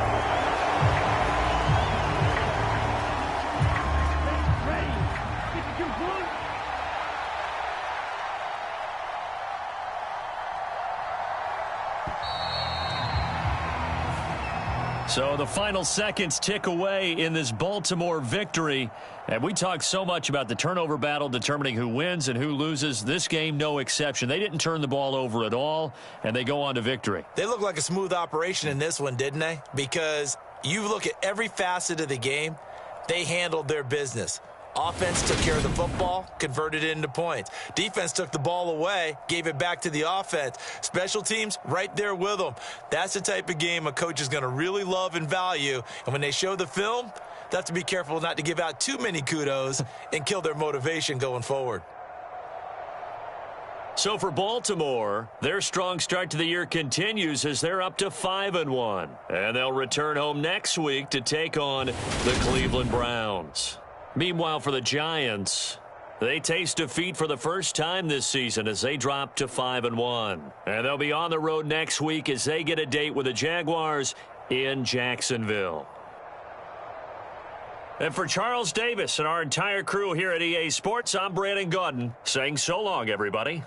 So the final seconds tick away in this Baltimore victory. And we talk so much about the turnover battle determining who wins and who loses. This game, no exception. They didn't turn the ball over at all, and they go on to victory. They look like a smooth operation in this one, didn't they? Because you look at every facet of the game, they handled their business. Offense took care of the football, converted it into points. Defense took the ball away, gave it back to the offense. Special teams, right there with them. That's the type of game a coach is going to really love and value. And when they show the film, they have to be careful not to give out too many kudos and kill their motivation going forward. So for Baltimore, their strong start to the year continues as they're up to 5-1. And they'll return home next week to take on the Cleveland Browns. Meanwhile, for the Giants, they taste defeat for the first time this season as they drop to 5-1. And they'll be on the road next week as they get a date with the Jaguars in Jacksonville. And for Charles Davis and our entire crew here at EA Sports, I'm Brandon Gaudin saying so long, everybody.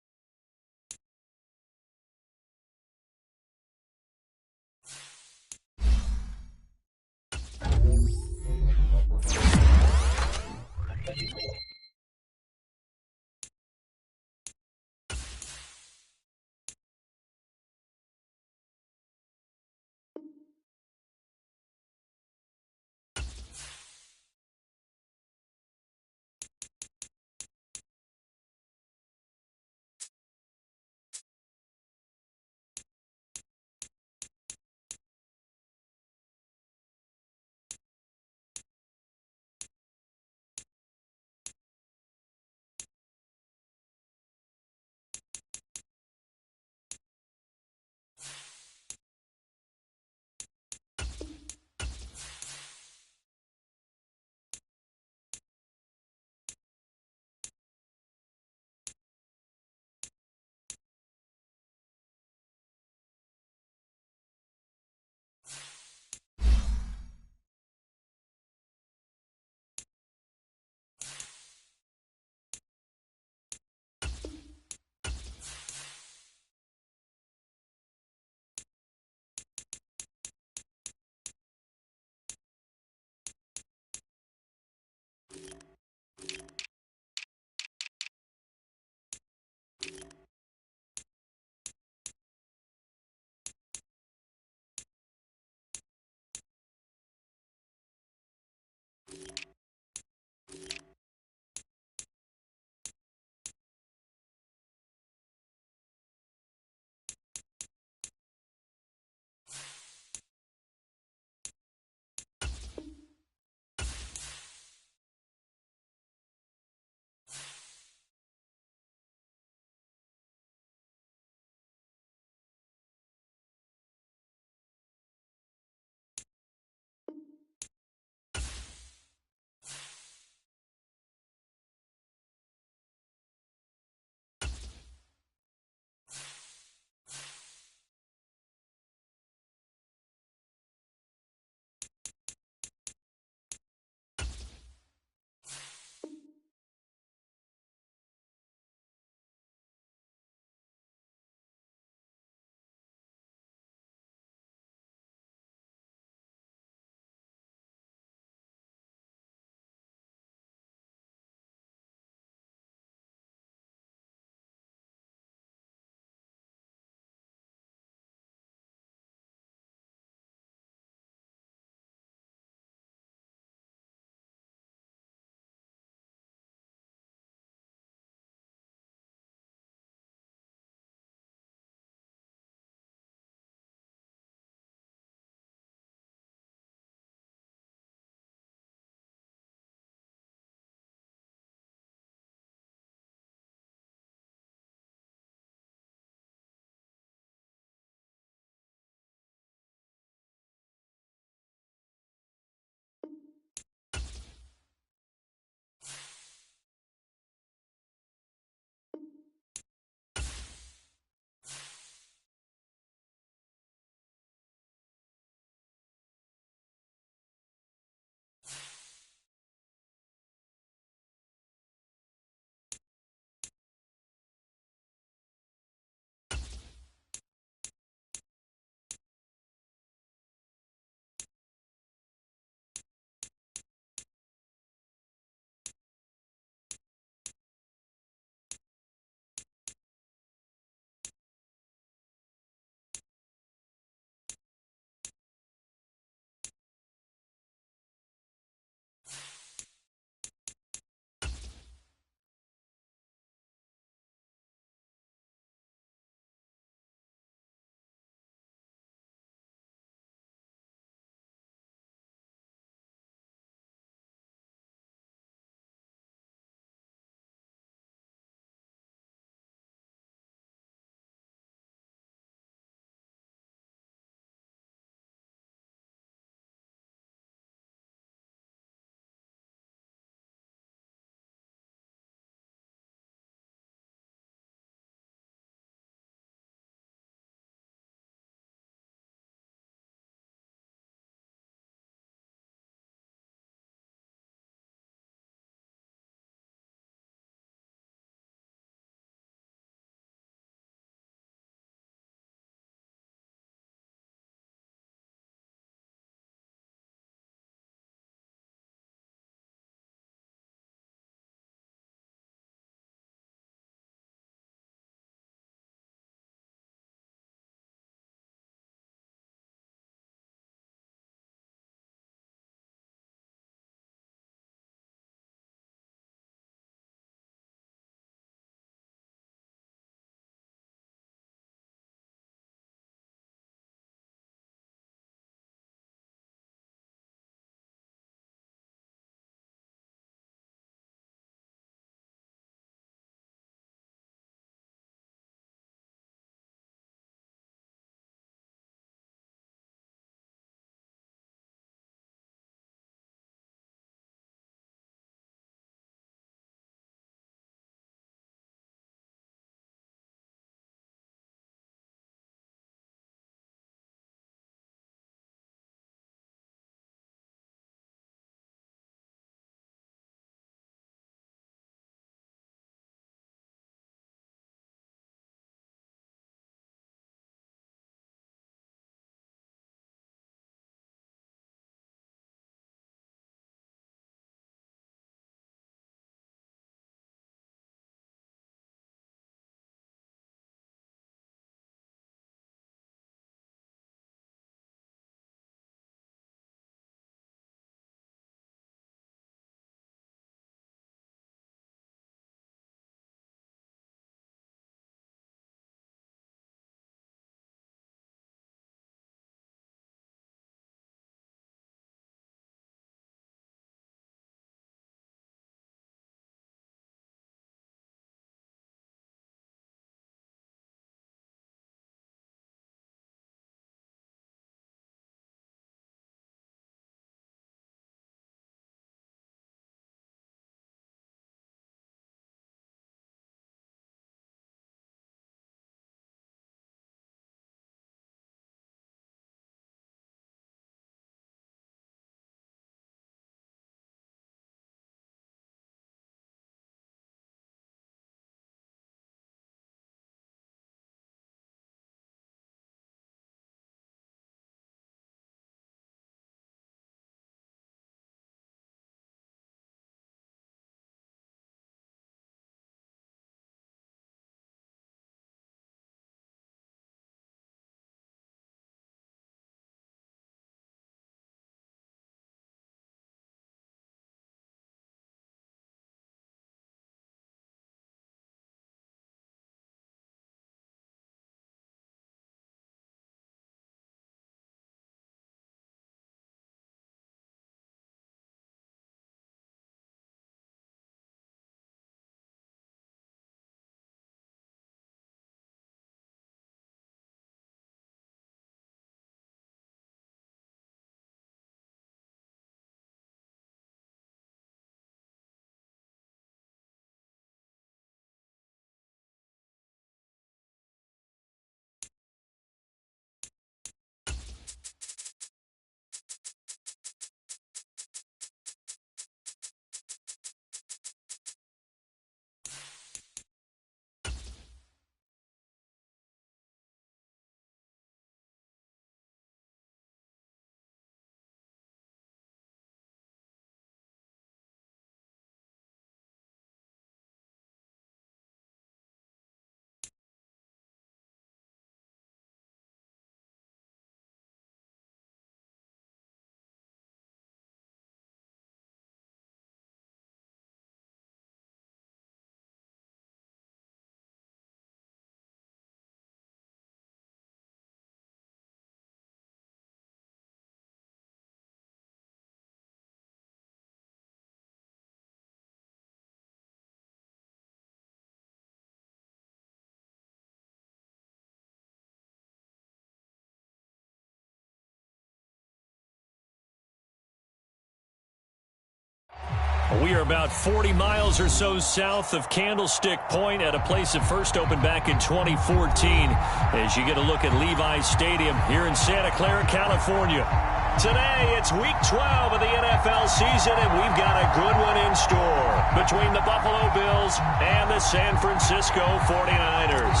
We are about 40 miles or so south of Candlestick Point at a place that first opened back in 2014 as you get a look at Levi's Stadium here in Santa Clara, California. Today, it's Week 12 of the NFL season, and we've got a good one in store between the Buffalo Bills and the San Francisco 49ers.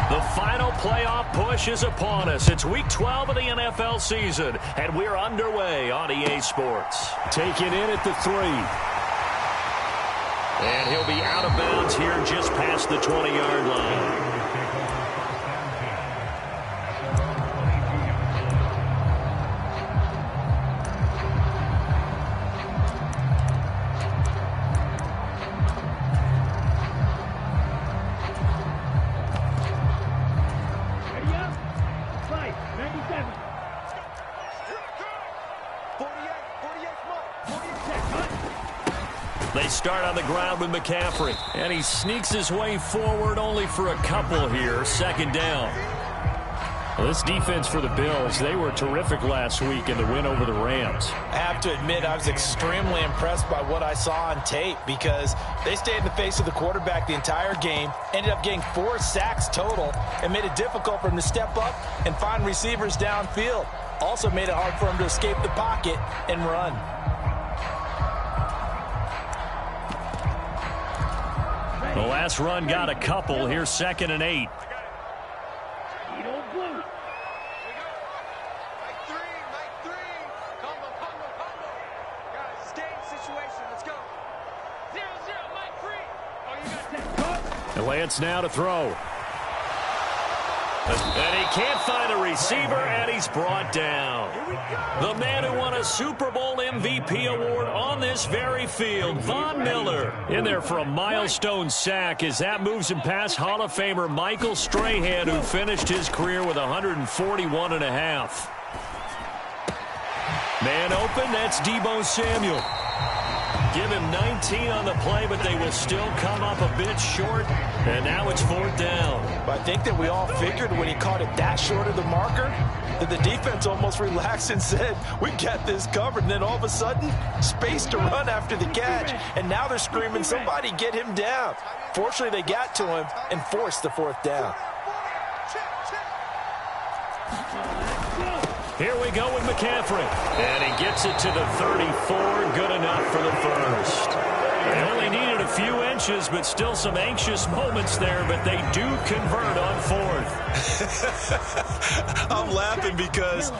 The final playoff push is upon us. It's Week 12 of the NFL season, and we're underway on EA Sports. Taken in at the 3. And he'll be out of bounds here just past the 20-yard line. They start on the ground with McCaffrey, and he sneaks his way forward only for a couple here. Second down. Well, this defense for the Bills, they were terrific last week in the win over the Rams. I have to admit, I was extremely impressed by what I saw on tape because they stayed in the face of the quarterback the entire game, ended up getting 4 sacks total, and made it difficult for him to step up and find receivers downfield. Also made it hard for him to escape the pocket and run. The last run got a couple. Here's 2nd and 8. And Lance now to throw. And he can't find a receiver, and he's brought down. The man who won a Super Bowl MVP award on this very field, Von Miller, in there for a milestone sack as that moves him past Hall of Famer Michael Strahan, who finished his career with 141.5. Man open, that's Deebo Samuel. Give him 19 on the play, but they will still come up a bit short, and now it's 4th down. But I think that we all figured when he caught it that short of the marker that the defense almost relaxed and said, we got this covered. And then all of a sudden, space to run after the catch. And now they're screaming, somebody get him down. Fortunately, they got to him and forced the 4th down. Here we go with McCaffrey. And he gets it to the 34. Good enough for the first. They only needed a few inches, but still some anxious moments there, but they do convert on 4th. I'm laughing because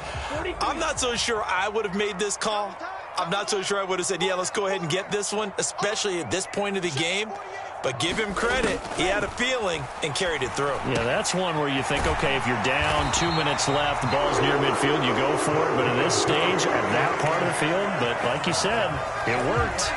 I'm not so sure I would have made this call. I'm not so sure I would have said, yeah, let's go ahead and get this one, especially at this point of the game. But give him credit. He had a feeling and carried it through. Yeah, that's one where you think, okay, if you're down, 2 minutes left, the ball's near midfield, you go for it. But at this stage, at that part of the field, but like you said, it worked.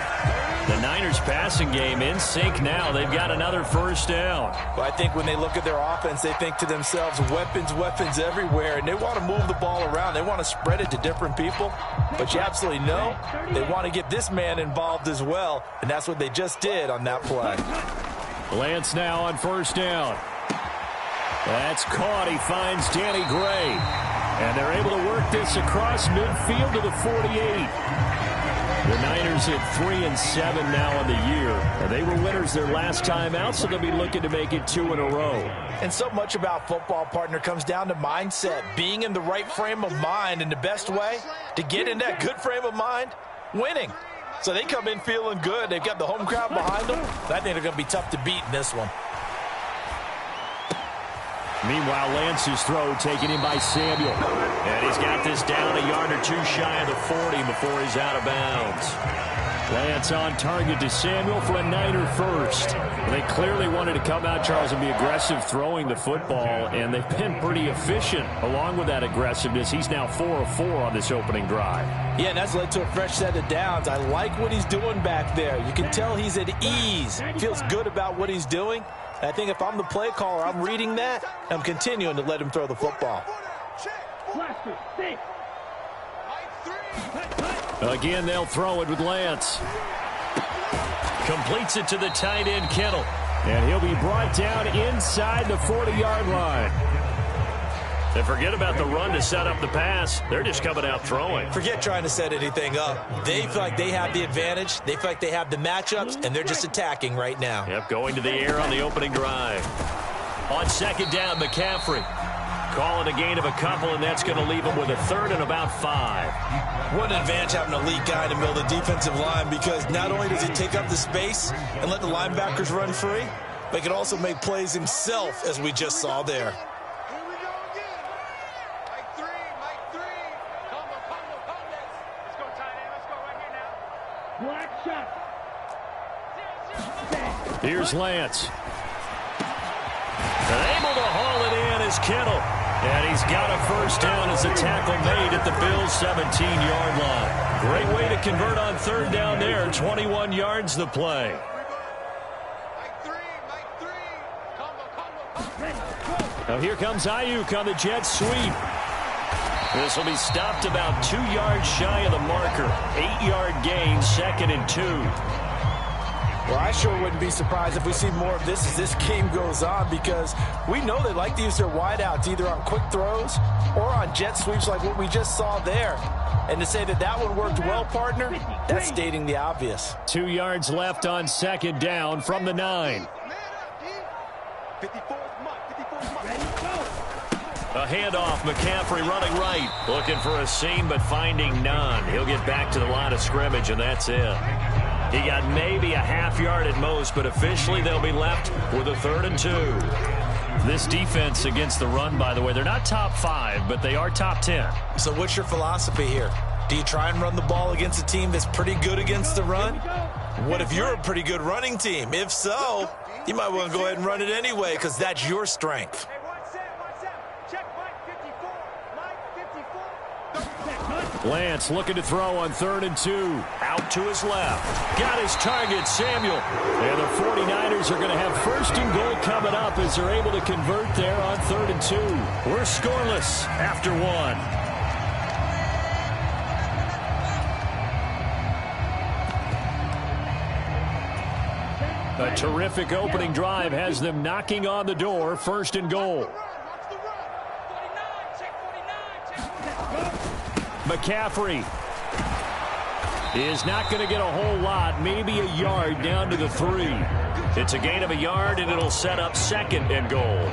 The Niners passing game in sync now. They've got another first down. Well, I think when they look at their offense, they think to themselves, weapons, weapons everywhere. And they want to move the ball around. They want to spread it to different people. But you absolutely know they want to get this man involved as well. And that's what they just did on that play. Lance now on first down. That's caught. He finds Danny Gray. And they're able to work this across midfield to the 48. The Niners at 3-7 now on the year. And they were winners their last time out, so they'll be looking to make it 2 in a row. And so much about football, partner, comes down to mindset. Being in the right frame of mind, and the best way to get in that good frame of mind, winning. So they come in feeling good. They've got the home crowd behind them. I think they're going to be tough to beat in this one. Meanwhile, Lance's throw taken in by Samuel. And he's got this down a yard or two shy of the 40 before he's out of bounds. Lance on target to Samuel for a Niner first. They clearly wanted to come out, Charles, and be aggressive throwing the football, and they've been pretty efficient along with that aggressiveness. He's now 4 of 4 on this opening drive. Yeah, and that's led to a fresh set of downs. I like what he's doing back there. You can tell he's at ease. Feels good about what he's doing. I think if I'm the play caller, I'm reading that. I'm continuing to let him throw the football. Again, they'll throw it with Lance. Completes it to the tight end, Kittle. And he'll be brought down inside the 40-yard line. And forget about the run to set up the pass. They're just coming out throwing. Forget trying to set anything up. They feel like they have the advantage. They feel like they have the matchups, and they're just attacking right now. Yep, going to the air on the opening drive. On second down, McCaffrey. Calling a gain of a couple, and that's going to leave him with a third and about 5. What an advantage having an elite guy in the middle of the defensive line, because not only does he take up the space and let the linebackers run free, but he can also make plays himself, as we just saw there. Here's Lance. And able to haul it in is Kittle. And he's got a first down as a tackle made at the Bills' 17-yard line. Great way to convert on third down there. 21 yards the play. Now here comes Ayuk on the jet sweep. This will be stopped about 2 yards shy of the marker. 8-yard gain, 2nd and 2. Well, I sure wouldn't be surprised if we see more of this as this game goes on, because we know they like to use their wideouts either on quick throws or on jet sweeps like what we just saw there. And to say that that one worked well, partner, that's stating the obvious. 2 yards left on second down from the 9. A handoff, McCaffrey running right. Looking for a seam, but finding none. He'll get back to the line of scrimmage, and that's it. He got maybe a half yard at most, but officially they'll be left with a 3rd and 2. This defense against the run, by the way, they're not top 5, but they are top 10. So what's your philosophy here? Do you try and run the ball against a team that's pretty good against the run? What if you're a pretty good running team? If so, you might want to go ahead and run it anyway, because that's your strength. Lance looking to throw on 3rd and 2. Out to his left. Got his target, Samuel. And the 49ers are going to have 1st and goal coming up as they're able to convert there on 3rd and 2. We're scoreless after 1. A terrific opening drive has them knocking on the door. 1st and goal. McCaffrey is not going to get a whole lot, maybe a yard down to the 3. It's a gain of a yard, and it'll set up 2nd and goal.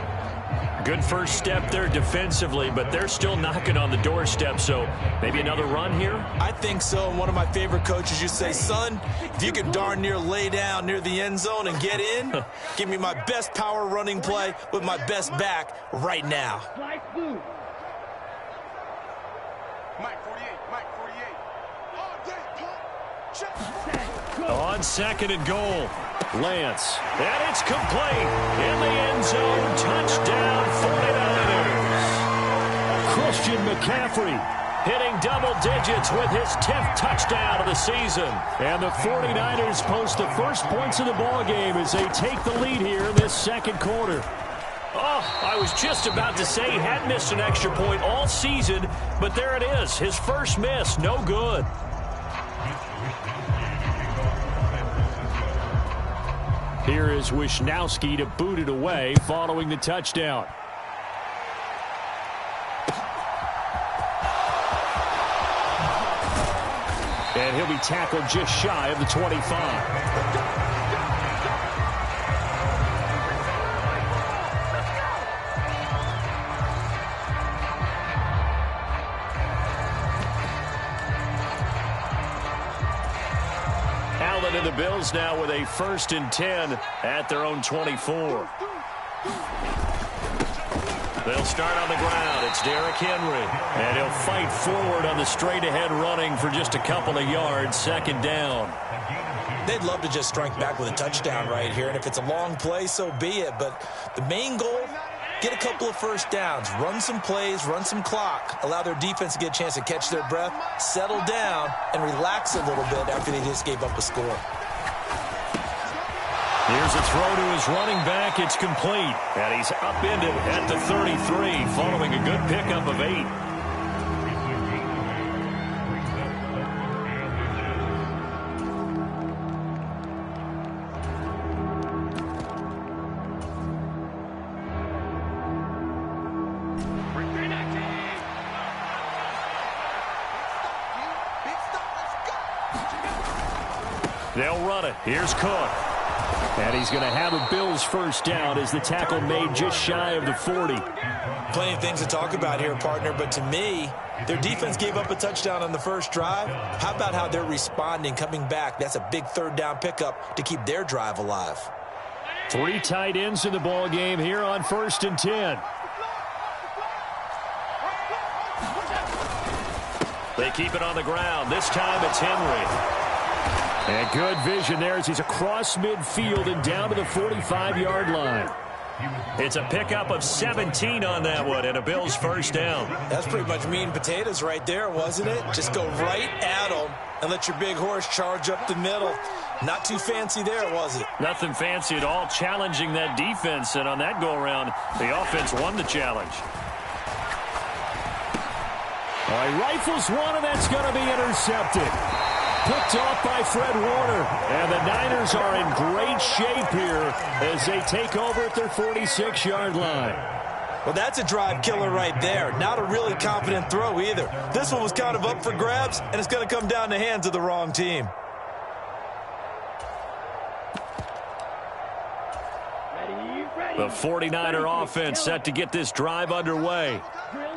Good first step there defensively, but they're still knocking on the doorstep, so maybe another run here? I think so, and one of my favorite coaches used to say, son, if you can darn near lay down near the end zone and get in, give me my best power running play with my best back right now. On 2nd and goal, Lance. And it's complete. In the end zone, touchdown 49ers. Christian McCaffrey hitting double digits with his 10th touchdown of the season. And the 49ers post the first points of the ball game as they take the lead here in this 2nd quarter. Oh, I was just about to say he hadn't missed an extra point all season, but there it is. His first miss, no good. Here is Wisnowski to boot it away following the touchdown. And he'll be tackled just shy of the 25. And the Bills now with a 1st and 10 at their own 24. They'll start on the ground. It's Derrick Henry. And he'll fight forward on the straight-ahead running for just a couple of yards. 2nd down. They'd love to just strike back with a touchdown right here, and if it's a long play, so be it. But the main goal, get a couple of first downs, run some plays, run some clock, allow their defense to get a chance to catch their breath, settle down, and relax a little bit after they just gave up a score. Here's a throw to his running back. It's complete. And he's upended at the 33 following a good pickup of 8. They'll run it. Here's Cook. And he's going to have a Bills first down as the tackle made just shy of the 40. Plenty of things to talk about here, partner, but to me, their defense gave up a touchdown on the first drive. How about how they're responding, coming back? That's a big third down pickup to keep their drive alive. 3 tight ends in the ball game here on 1st and 10. They keep it on the ground. This time it's Henry. And good vision there as he's across midfield and down to the 45-yard line. It's a pickup of 17 on that one and a Bills first down. That's pretty much meat and potatoes right there, wasn't it? Just go right at them and let your big horse charge up the middle. Not too fancy there, was it? Nothing fancy at all, challenging that defense. And on that go-around, the offense won the challenge. All right, rifles one, and that's going to be intercepted. Picked off by Fred Warner. And the Niners are in great shape here as they take over at their 46-yard line. Well, that's a drive killer right there. Not a really confident throw either. This one was kind of up for grabs, and it's going to come down the hands of the wrong team. The 49er offense set to get this drive underway.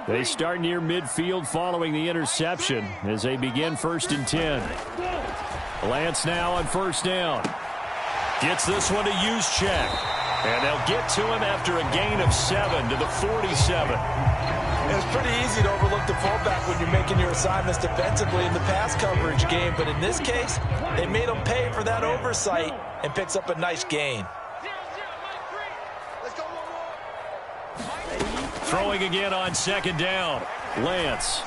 They start near midfield following the interception as they begin 1st and 10. Lance now on first down. Gets this one to Juszczyk. And they'll get to him after a gain of 7 to the 47. It's pretty easy to overlook the fullback when you're making your assignments defensively in the pass coverage game. But in this case, they made him pay for that oversight and picks up a nice gain. Throwing again on 2nd down. Lance.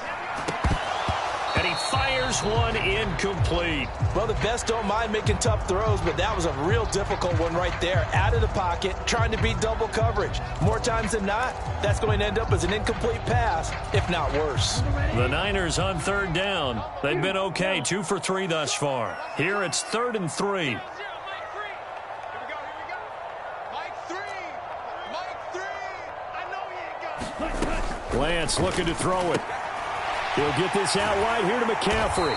And he fires one incomplete. Well, the best don't mind making tough throws, but that was a real difficult one right there. Out of the pocket, trying to beat double coverage. More times than not, that's going to end up as an incomplete pass, if not worse. The Niners on 3rd down. They've been okay, 2 for 3 thus far. Here it's 3rd and 3. Lance looking to throw it. He'll get this out wide here to McCaffrey.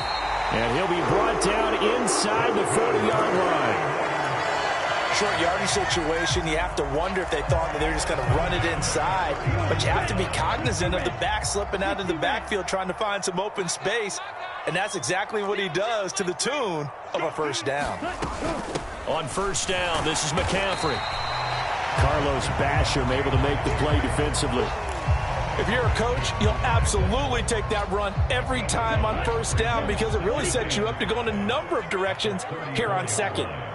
And he'll be brought down inside the 40-yard line. Short yardage situation, you have to wonder if they thought that they were just going to run it inside. But you have to be cognizant of the back slipping out of the backfield trying to find some open space. And that's exactly what he does to the tune of a first down. On first down, this is McCaffrey. Carlos Basham able to make the play defensively. If you're a coach, you'll absolutely take that run every time on first down because it really sets you up to go in a number of directions here on 2nd.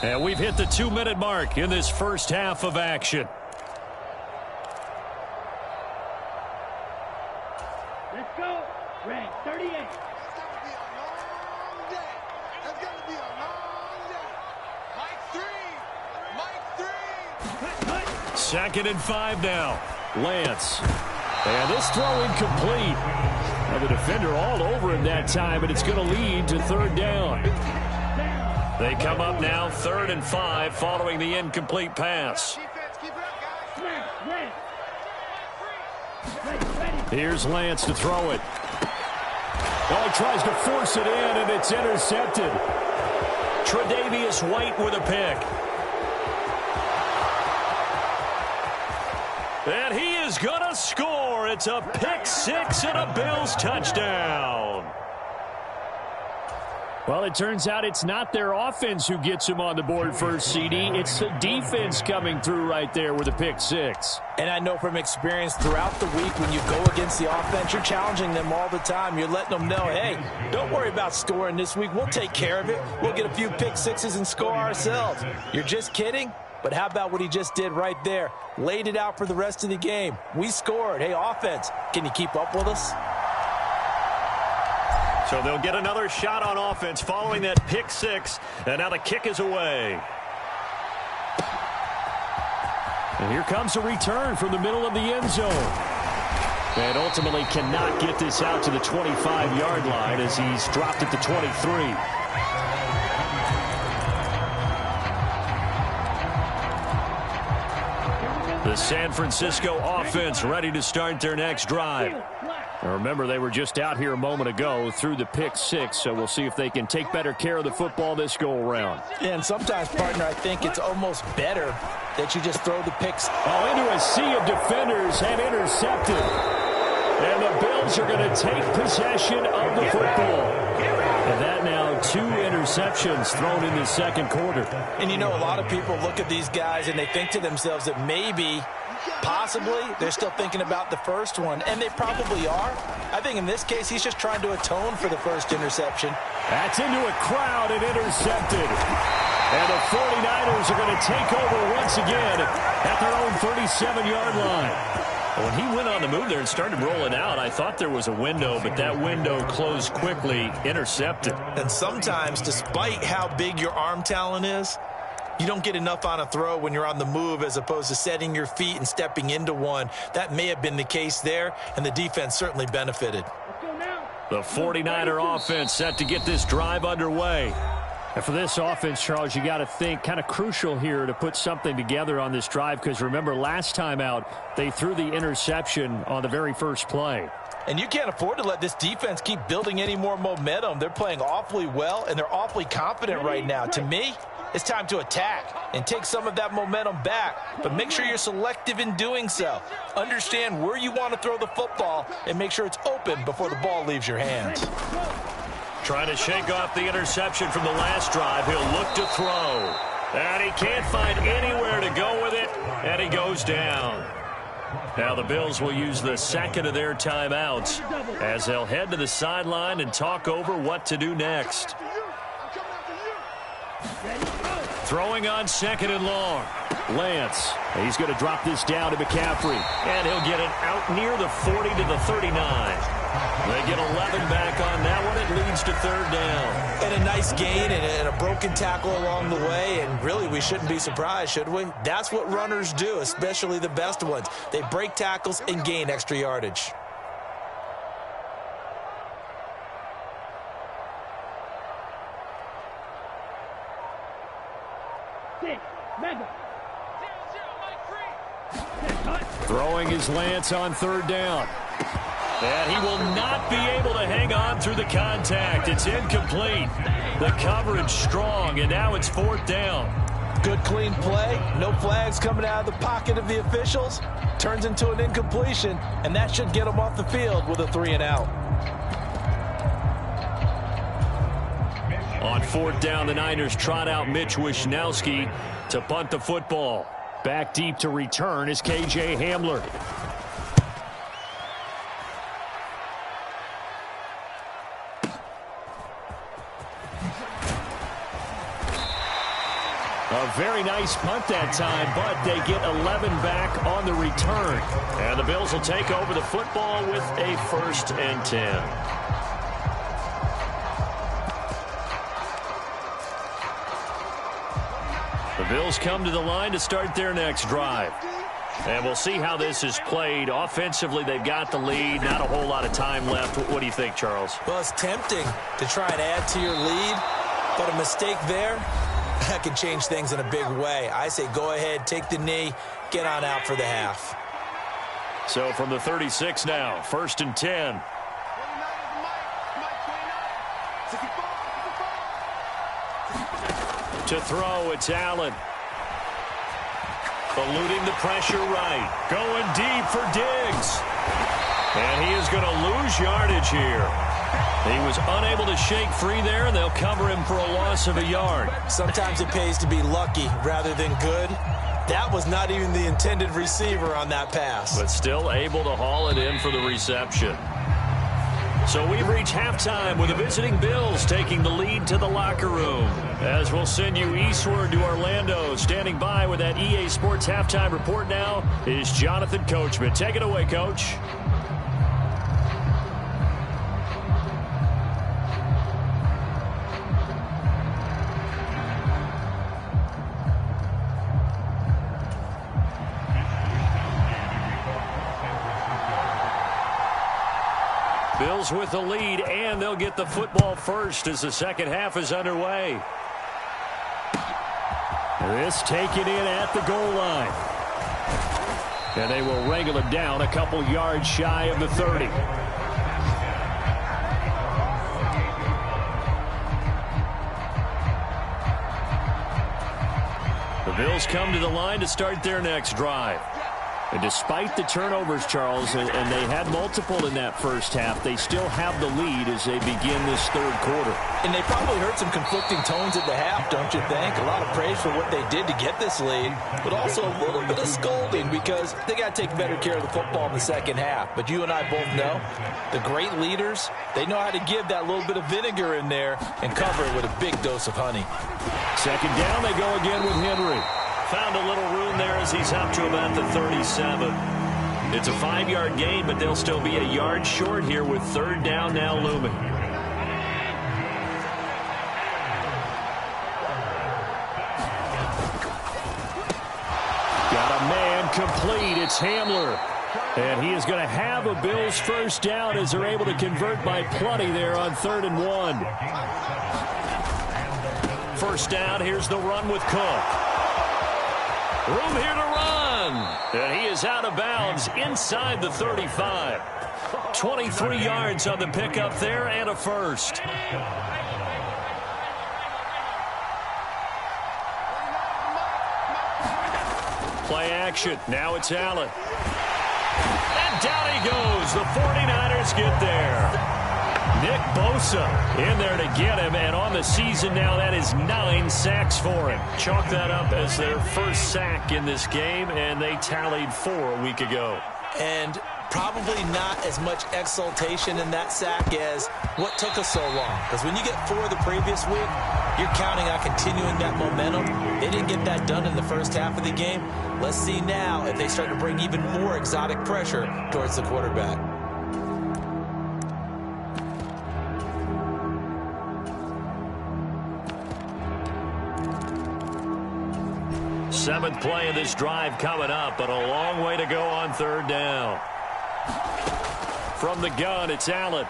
And we've hit the 2-minute mark in this first half of action. Let's go. Rank 38. That's going to be a long day. That's going to be a long day. Mike 3. 2nd and 5 now. Lance. And this throw incomplete. Now the defender all over him that time, and it's going to lead to 3rd down. They come up now 3rd and 5 following the incomplete pass. Here's Lance to throw it. Oh, he tries to force it in, and it's intercepted. Tre'Davious White with a pick. And he is going to score. It's a pick 6 and a Bills touchdown. Well, it turns out it's not their offense who gets him on the board first, CD. It's the defense coming through right there with a pick 6. And I know from experience throughout the week when you go against the offense, you're challenging them all the time. You're letting them know, hey, don't worry about scoring this week. We'll take care of it. We'll get a few pick 6s and score ourselves. You're just kidding? But how about what he just did right there? Laid it out for the rest of the game. We scored. Hey, offense, can you keep up with us? So they'll get another shot on offense following that pick 6. And now the kick is away. And here comes a return from the middle of the end zone. And ultimately cannot get this out to the 25-yard line as he's dropped at the 23. The San Francisco offense ready to start their next drive. Now remember, they were just out here a moment ago through the pick six, so we'll see if they can take better care of the football this go-around. And sometimes, partner, I think it's almost better that you just throw the picks. Oh, into a sea of defenders and intercepted. And the Bills are going to take possession of the football. And that now 2 interceptions thrown in the second quarter. And you know, a lot of people look at these guys and they think to themselves that maybe, possibly, they're still thinking about the first one. And they probably are. I think in this case, he's just trying to atone for the first interception. That's into a crowd and intercepted. And the 49ers are going to take over once again at their own 37-yard line. When he went on the move there and started rolling out, I thought there was a window, but that window closed quickly, intercepted. And sometimes, despite how big your arm talent is, you don't get enough on a throw when you're on the move as opposed to setting your feet and stepping into one. That may have been the case there, and the defense certainly benefited. The 49er offense set to get this drive underway. And for this offense, Charles, you got to think kind of crucial here to put something together on this drive, because remember, last time out, they threw the interception on the very first play. And you can't afford to let this defense keep building any more momentum. They're playing awfully well, and they're awfully confident right now. To me, it's time to attack and take some of that momentum back. But make sure you're selective in doing so. Understand where you want to throw the football and make sure it's open before the ball leaves your hands. Trying to shake off the interception from the last drive. He'll look to throw. And he can't find anywhere to go with it. And he goes down. Now the Bills will use the second of their timeouts as they'll head to the sideline and talk over what to do next. Throwing on second and long. Lance. He's going to drop this down to McCaffrey. And he'll get it out near the 40 to the 39. They get 11 back on that one. It leads to third down. And a nice gain and a broken tackle along the way. And really, we shouldn't be surprised, should we? That's what runners do, especially the best ones. They break tackles and gain extra yardage. Throwing his Lance on third down. And he will not be able to hang on through the contact. It's incomplete. The coverage strong, and now it's fourth down. Good clean play. No flags coming out of the pocket of the officials. Turns into an incompletion, and that should get them off the field with a 3-and-out. On fourth down, the Niners trot out Mitch Wishnowski to punt the football. Back deep to return is K.J. Hamler. A very nice punt that time, but they get 11 back on the return. And the Bills will take over the football with a 1st and 10. The Bills come to the line to start their next drive. And we'll see how this is played. Offensively, they've got the lead. Not a whole lot of time left. What do you think, Charles? Well, it's tempting to try and add to your lead, but a mistake there, that can change things in a big way. I say go ahead, take the knee, get on out for the half. So from the 36 now, 1st and 10. To throw, it's Allen. Eluding the pressure right. Going deep for Diggs. And he is going to lose yardage here. He was unable to shake free there, and they'll cover him for a loss of a yard. Sometimes it pays to be lucky rather than good. That was not even the intended receiver on that pass. But still able to haul it in for the reception. So we've reached halftime with the visiting Bills taking the lead to the locker room. As we'll send you eastward to Orlando. Standing by with that EA Sports halftime report now is Jonathan Coachman. Take it away, Coach. Bills with the lead, and they'll get the football first as the second half is underway. This taken in at the goal line. And they will wrangle it down a couple yards shy of the 30. The Bills come to the line to start their next drive. And despite the turnovers, Charles, and they had multiple in that first half, they still have the lead as they begin this third quarter. And they probably heard some conflicting tones at the half, don't you think? A lot of praise for what they did to get this lead, but also a little bit of scolding because they got to take better care of the football in the second half. But you and I both know the great leaders, they know how to give that little bit of vinegar in there and cover it with a big dose of honey. Second down, they go again with Henry. Found a little room there as he's up to about the 37. It's a 5-yard gain, but they'll still be a yard short here with third down now looming. Got a man complete. It's Hamler. And he is going to have a Bills first down as they're able to convert by plenty there on 3rd and 1. First down, here's the run with Cook. Room here to run. And he is out of bounds inside the 35. 23 yards on the pickup there and a first. Play action. Now it's Allen. And down he goes. The 49ers get there. Nick Bosa in there to get him, and on the season now, that is 9 sacks for him. Chalk that up as their first sack in this game, and they tallied 4 a week ago. And probably not as much exultation in that sack as what took us so long. Because when you get 4 the previous week, you're counting on continuing that momentum. They didn't get that done in the first half of the game. Let's see now if they start to bring even more exotic pressure towards the quarterback. Seventh play of this drive coming up, but a long way to go on third down. From the gun, it's Allen.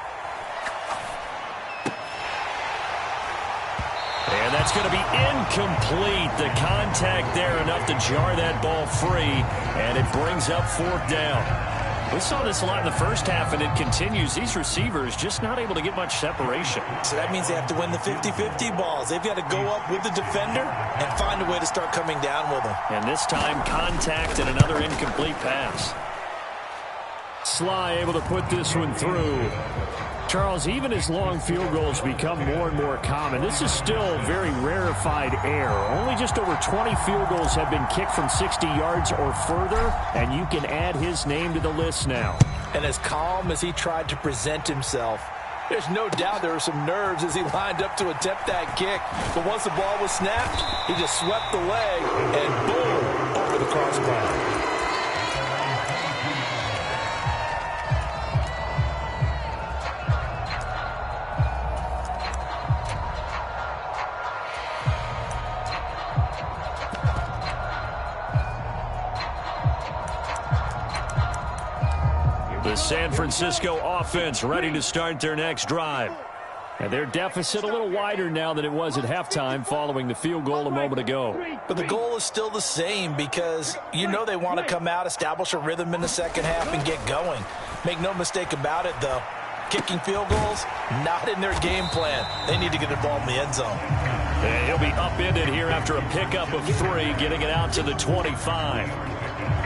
And that's going to be incomplete. The contact there enough to jar that ball free, and it brings up 4th down. We saw this a lot in the first half, and it continues. These receivers just not able to get much separation. So that means they have to win the 50-50 balls. They've got to go up with the defender and find a way to start coming down with them. And this time, contact and another incomplete pass. Sly able to put this one through. Charles, even as long field goals become more and more common, this is still very rarefied air. Only just over 20 field goals have been kicked from 60 yards or further, and you can add his name to the list now. And as calm as he tried to present himself, there's no doubt there were some nerves as he lined up to attempt that kick. But once the ball was snapped, he just swept the leg and boom, over the crossbar. The San Francisco offense ready to start their next drive. And their deficit a little wider now than it was at halftime following the field goal a moment ago. But the goal is still the same because you know they want to come out, establish a rhythm in the second half, and get going. Make no mistake about it, though. Kicking field goals, not in their game plan. They need to get the ball in the end zone. And he'll be upended here after a pickup of 3, getting it out to the 25.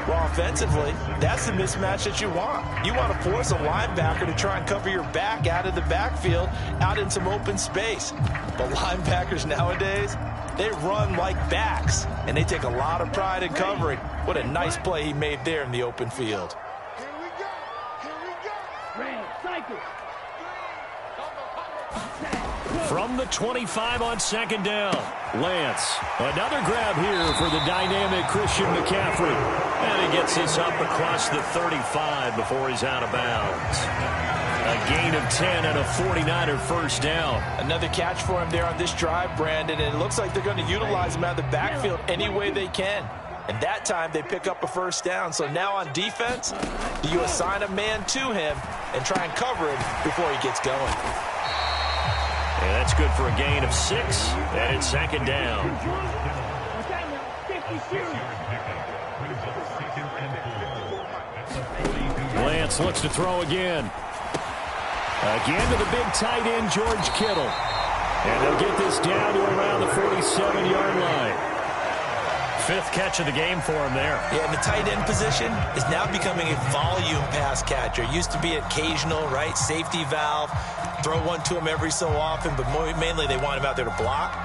Well, offensively, that's the mismatch that you want. You want to force a linebacker to try and cover your back out of the backfield, out in some open space. But linebackers nowadays, they run like backs, and they take a lot of pride in covering. What a nice play he made there in the open field. Here we go. Here we go. Red, cycle. From the 25 on second down, Lance. Another grab here for the dynamic Christian McCaffrey. And he gets this up across the 35 before he's out of bounds. A gain of 10 and a 49er first down. Another catch for him there on this drive, Brandon, and it looks like they're going to utilize him out of the backfield any way they can. And that time they pick up a first down. So now on defense, do you assign a man to him and try and cover him before he gets going. And that's good for a gain of 6, and it's second down. Lance looks to throw again. Again to the big tight end, George Kittle. And they'll get this down to around the 47-yard line. 5th catch of the game for him there. Yeah, and the tight end position is now becoming a volume pass catcher. Used to be occasional, right? Safety valve. Throw one to him every so often, but mainly they want him out there to block.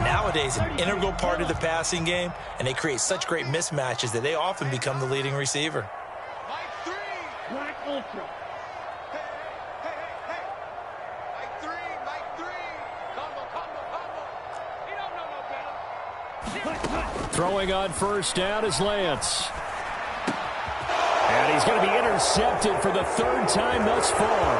Nowadays, an integral part of the passing game, and they create such great mismatches that they often become the leading receiver. Black Ultra. Throwing on first down is Lance. And he's going to be intercepted for the 3rd time thus far.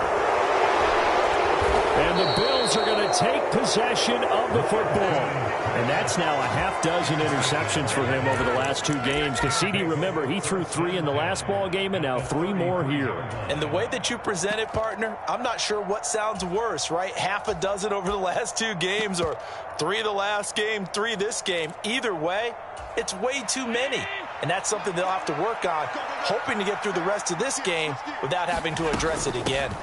And the Bills are going to take possession of the football. And that's now a half dozen interceptions for him over the last 2 games. Because CD, remember, he threw 3 in the last ball game and now 3 more here. And the way that you present it, partner, I'm not sure what sounds worse, right? Half a dozen over the last 2 games or 3 the last game, 3 this game. Either way, it's way too many. And that's something they'll have to work on, hoping to get through the rest of this game without having to address it again.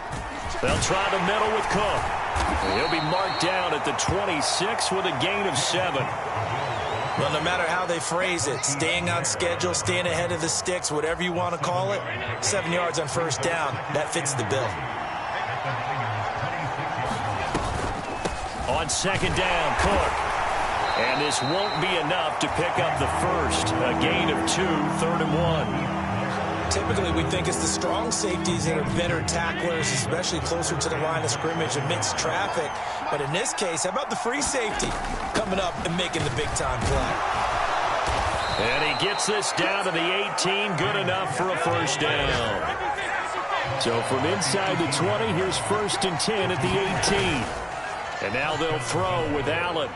They'll try the middle with Cook. He'll be marked down at the 26 with a gain of 7. Well, no matter how they phrase it, staying on schedule, staying ahead of the sticks, whatever you want to call it, 7 yards on first down, that fits the bill. On second down, Cook. And this won't be enough to pick up the first. A gain of 2, 3rd and 1. Typically, we think it's the strong safeties that are better tacklers, especially closer to the line of scrimmage amidst traffic. But in this case, how about the free safety coming up and making the big-time play? And he gets this down to the 18, good enough for a first down. So from inside the 20, here's 1st and 10 at the 18. And now they'll throw with Allen.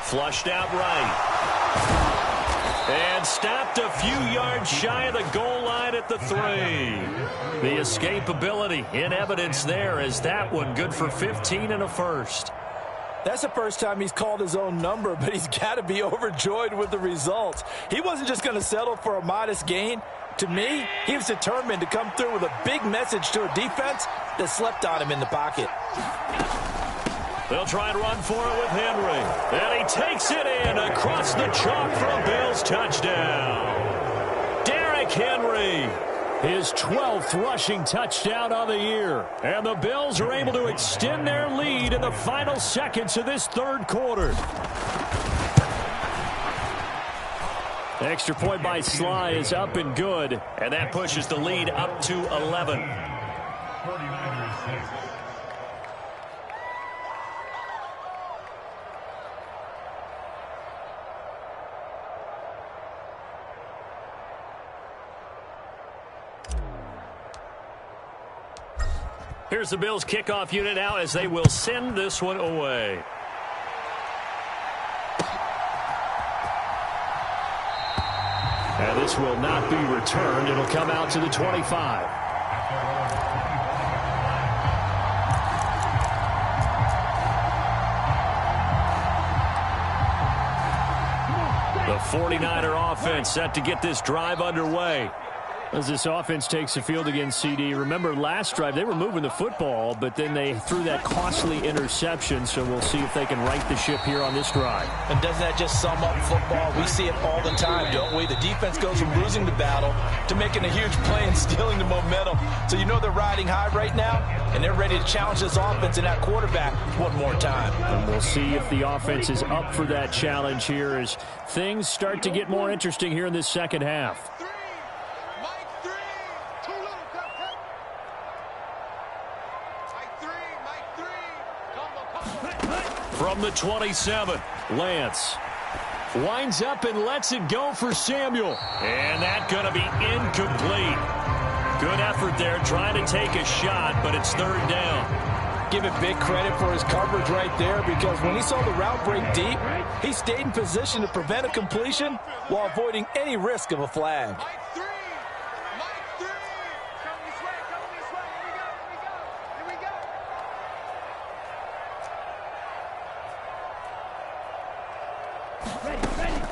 Flushed out right. And stopped a few yards shy of the goal line at the 3. The escapability in evidence there as that one good for 15 and a first. That's the first time he's called his own number, but he's got to be overjoyed with the results. He wasn't just going to settle for a modest gain. To me, he was determined to come through with a big message to a defense that slept on him in the pocket. They'll try and run for it with Henry. And he takes it in across the chalk for a Bills touchdown. Derrick Henry, his 12th rushing touchdown of the year. And the Bills are able to extend their lead in the final seconds of this 3rd quarter. The extra point by Sly is up and good. And that pushes the lead up to 11. Here's the Bills kickoff unit now as they will send this one away. And this will not be returned. It'll come out to the 25. The 49er offense set to get this drive underway. As this offense takes the field against CD. Remember, last drive, they were moving the football, but then they threw that costly interception, so we'll see if they can right the ship here on this drive. And doesn't that just sum up football? We see it all the time, don't we? The defense goes from losing the battle to making a huge play and stealing the momentum. So you know they're riding high right now, and they're ready to challenge this offense and that quarterback one more time. And we'll see if the offense is up for that challenge here as things start to get more interesting here in this second half. From the 27, Lance winds up and lets it go for Samuel. And that's going to be incomplete. Good effort there trying to take a shot, but it's 3rd down. Give it big credit for his coverage right there because when he saw the route break deep, he stayed in position to prevent a completion while avoiding any risk of a flag.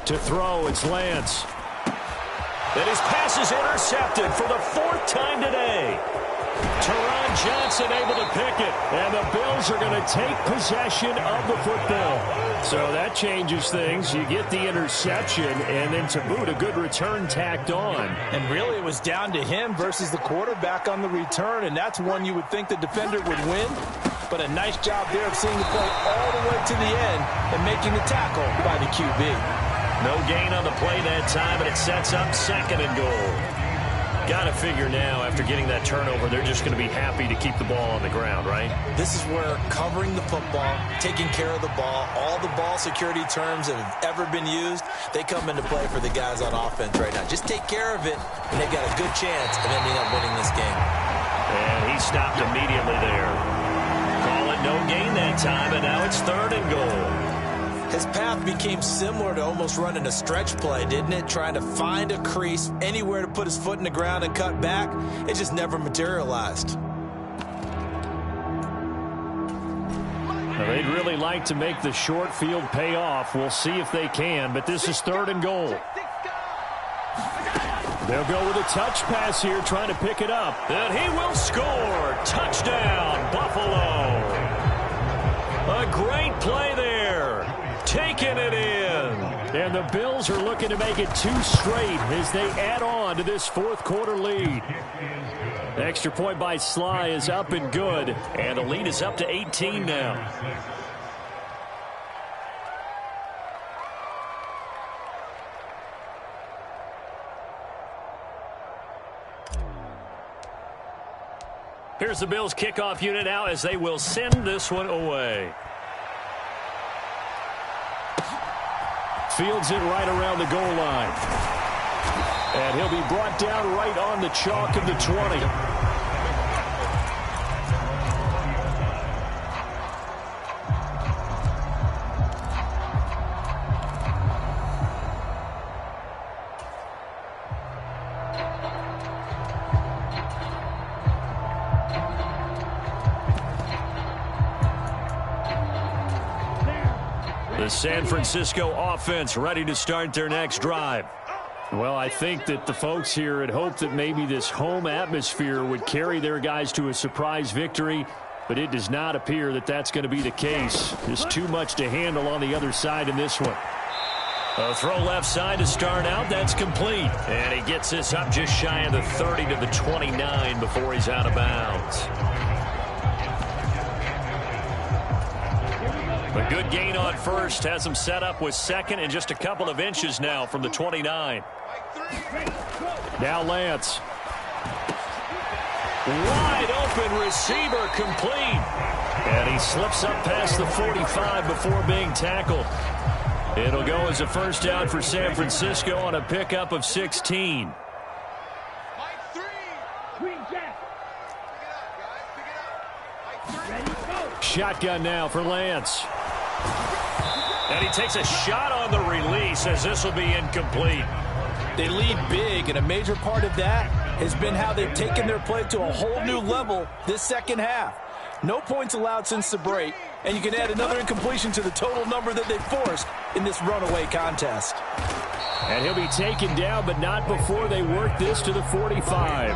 To throw, it's Lance. And his pass is intercepted for the 4th time today. Teron Johnson able to pick it. And the Bills are going to take possession of the football. So that changes things. You get the interception, and then to boot, a good return tacked on. And really, it was down to him versus the quarterback on the return, and that's one you would think the defender would win. But a nice job there of seeing the play all the way to the end and making the tackle by the QB. No gain on the play that time, and it sets up 2nd and goal. Got to figure now, after getting that turnover, they're just going to be happy to keep the ball on the ground, right? This is where covering the football, taking care of the ball, all the ball security terms that have ever been used, they come into play for the guys on offense right now. Just take care of it, and they've got a good chance of ending up winning this game. And he stopped immediately there. Call it no gain that time, and now it's 3rd and goal. His path became similar to almost running a stretch play, didn't it? Trying to find a crease, anywhere to put his foot in the ground and cut back. It just never materialized. Now, they'd really like to make the short field pay off. We'll see if they can, but this is 3rd and goal. They'll go with a touch pass here, trying to pick it up. And he will score. Touchdown, Buffalo. A great play there. Taking it in. And the Bills are looking to make it 2 straight as they add on to this 4th quarter lead. The extra point by Sly is up and good. And the lead is up to 18 now. Here's the Bills kickoff unit now as they will send this one away. Fields it right around the goal line. And he'll be brought down right on the chalk of the 20. The San Francisco offense ready to start their next drive. Well, I think that the folks here had hoped that maybe this home atmosphere would carry their guys to a surprise victory, but it does not appear that that's going to be the case. There's too much to handle on the other side in this one. A throw left side to start out. That's complete. And he gets this up just shy of the 30 to the 29 before he's out of bounds. A good gain on first has him set up with 2nd and just a couple of inches now from the 29. Now Lance. Wide open receiver complete. And he slips up past the 45 before being tackled. It'll go as a first down for San Francisco on a pickup of 16. Shotgun now for Lance. And he takes a shot on the release as this will be incomplete. They lead big, and a major part of that has been how they've taken their play to a whole new level this second half. No points allowed since the break, and you can add another incompletion to the total number that they forced in this runaway contest. And he'll be taken down, but not before they work this to the 45.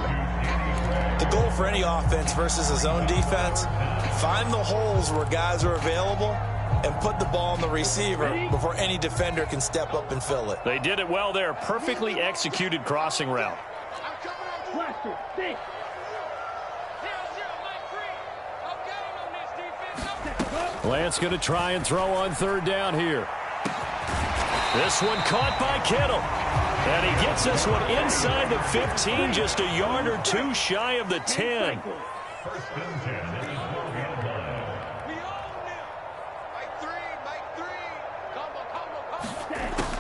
The goal for any offense versus a zone defense, find the holes where guys are available and put the ball on the receiver before any defender can step up and fill it. They did it well there. Perfectly executed crossing route. Lance going to try and throw on 3rd down here. This one caught by Kittle. And he gets this one inside the 15, just a yard or 2 shy of the 10.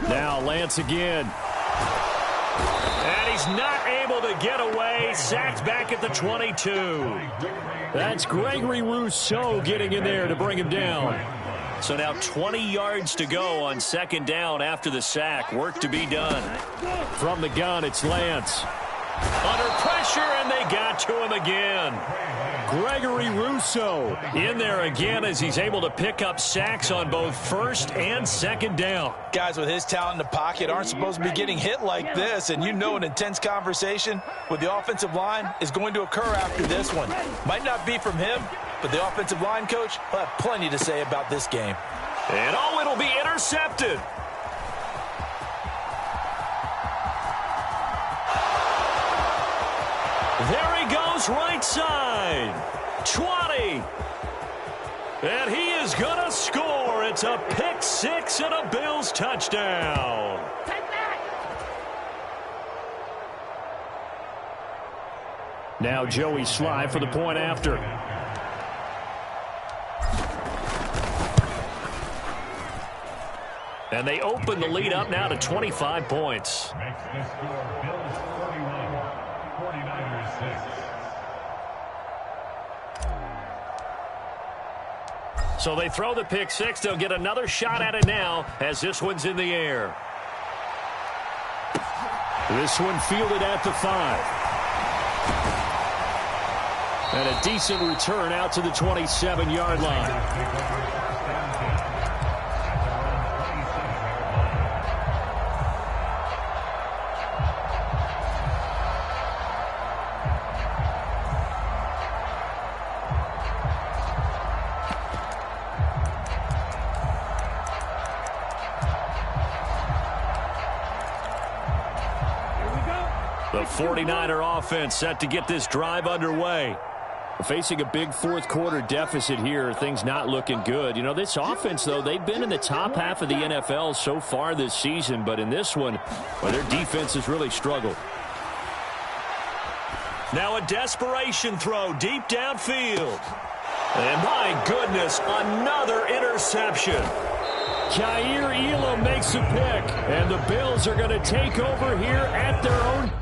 Now Lance again. And he's not able to get away. Sacked back at the 22. That's Gregory Rousseau getting in there to bring him down. So now 20 yards to go on 2nd down after the sack. Work to be done. From the gun, it's Lance. Under pressure, and they got to him again. Gregory Rousseau in there again as he's able to pick up sacks on both first and second down. Guys with his talent in the pocket aren't supposed to be getting hit like this, and you know an intense conversation with the offensive line is going to occur after this one. Might not be from him, but the offensive line coach will have plenty to say about this game. And it'll be intercepted. There he goes, right side. 20. And he is going to score. It's a pick six and a Bills touchdown. Now Joey Sly for the point after. And they open the lead up now to 25 points. Makes the score Bills 41, 49ers 6. So they throw the pick six. They'll get another shot at it now as this one's in the air. This one fielded at the 5. And a decent return out to the 27-yard line. The 49er offense set to get this drive underway. Facing a big fourth quarter deficit here, things not looking good. You know, this offense, though, they've been in the top half of the NFL so far this season, but in this one, well, their defense has really struggled. Now a desperation throw deep downfield. And my goodness, another interception. Kaiir Elam makes a pick, and the Bills are going to take over here at their own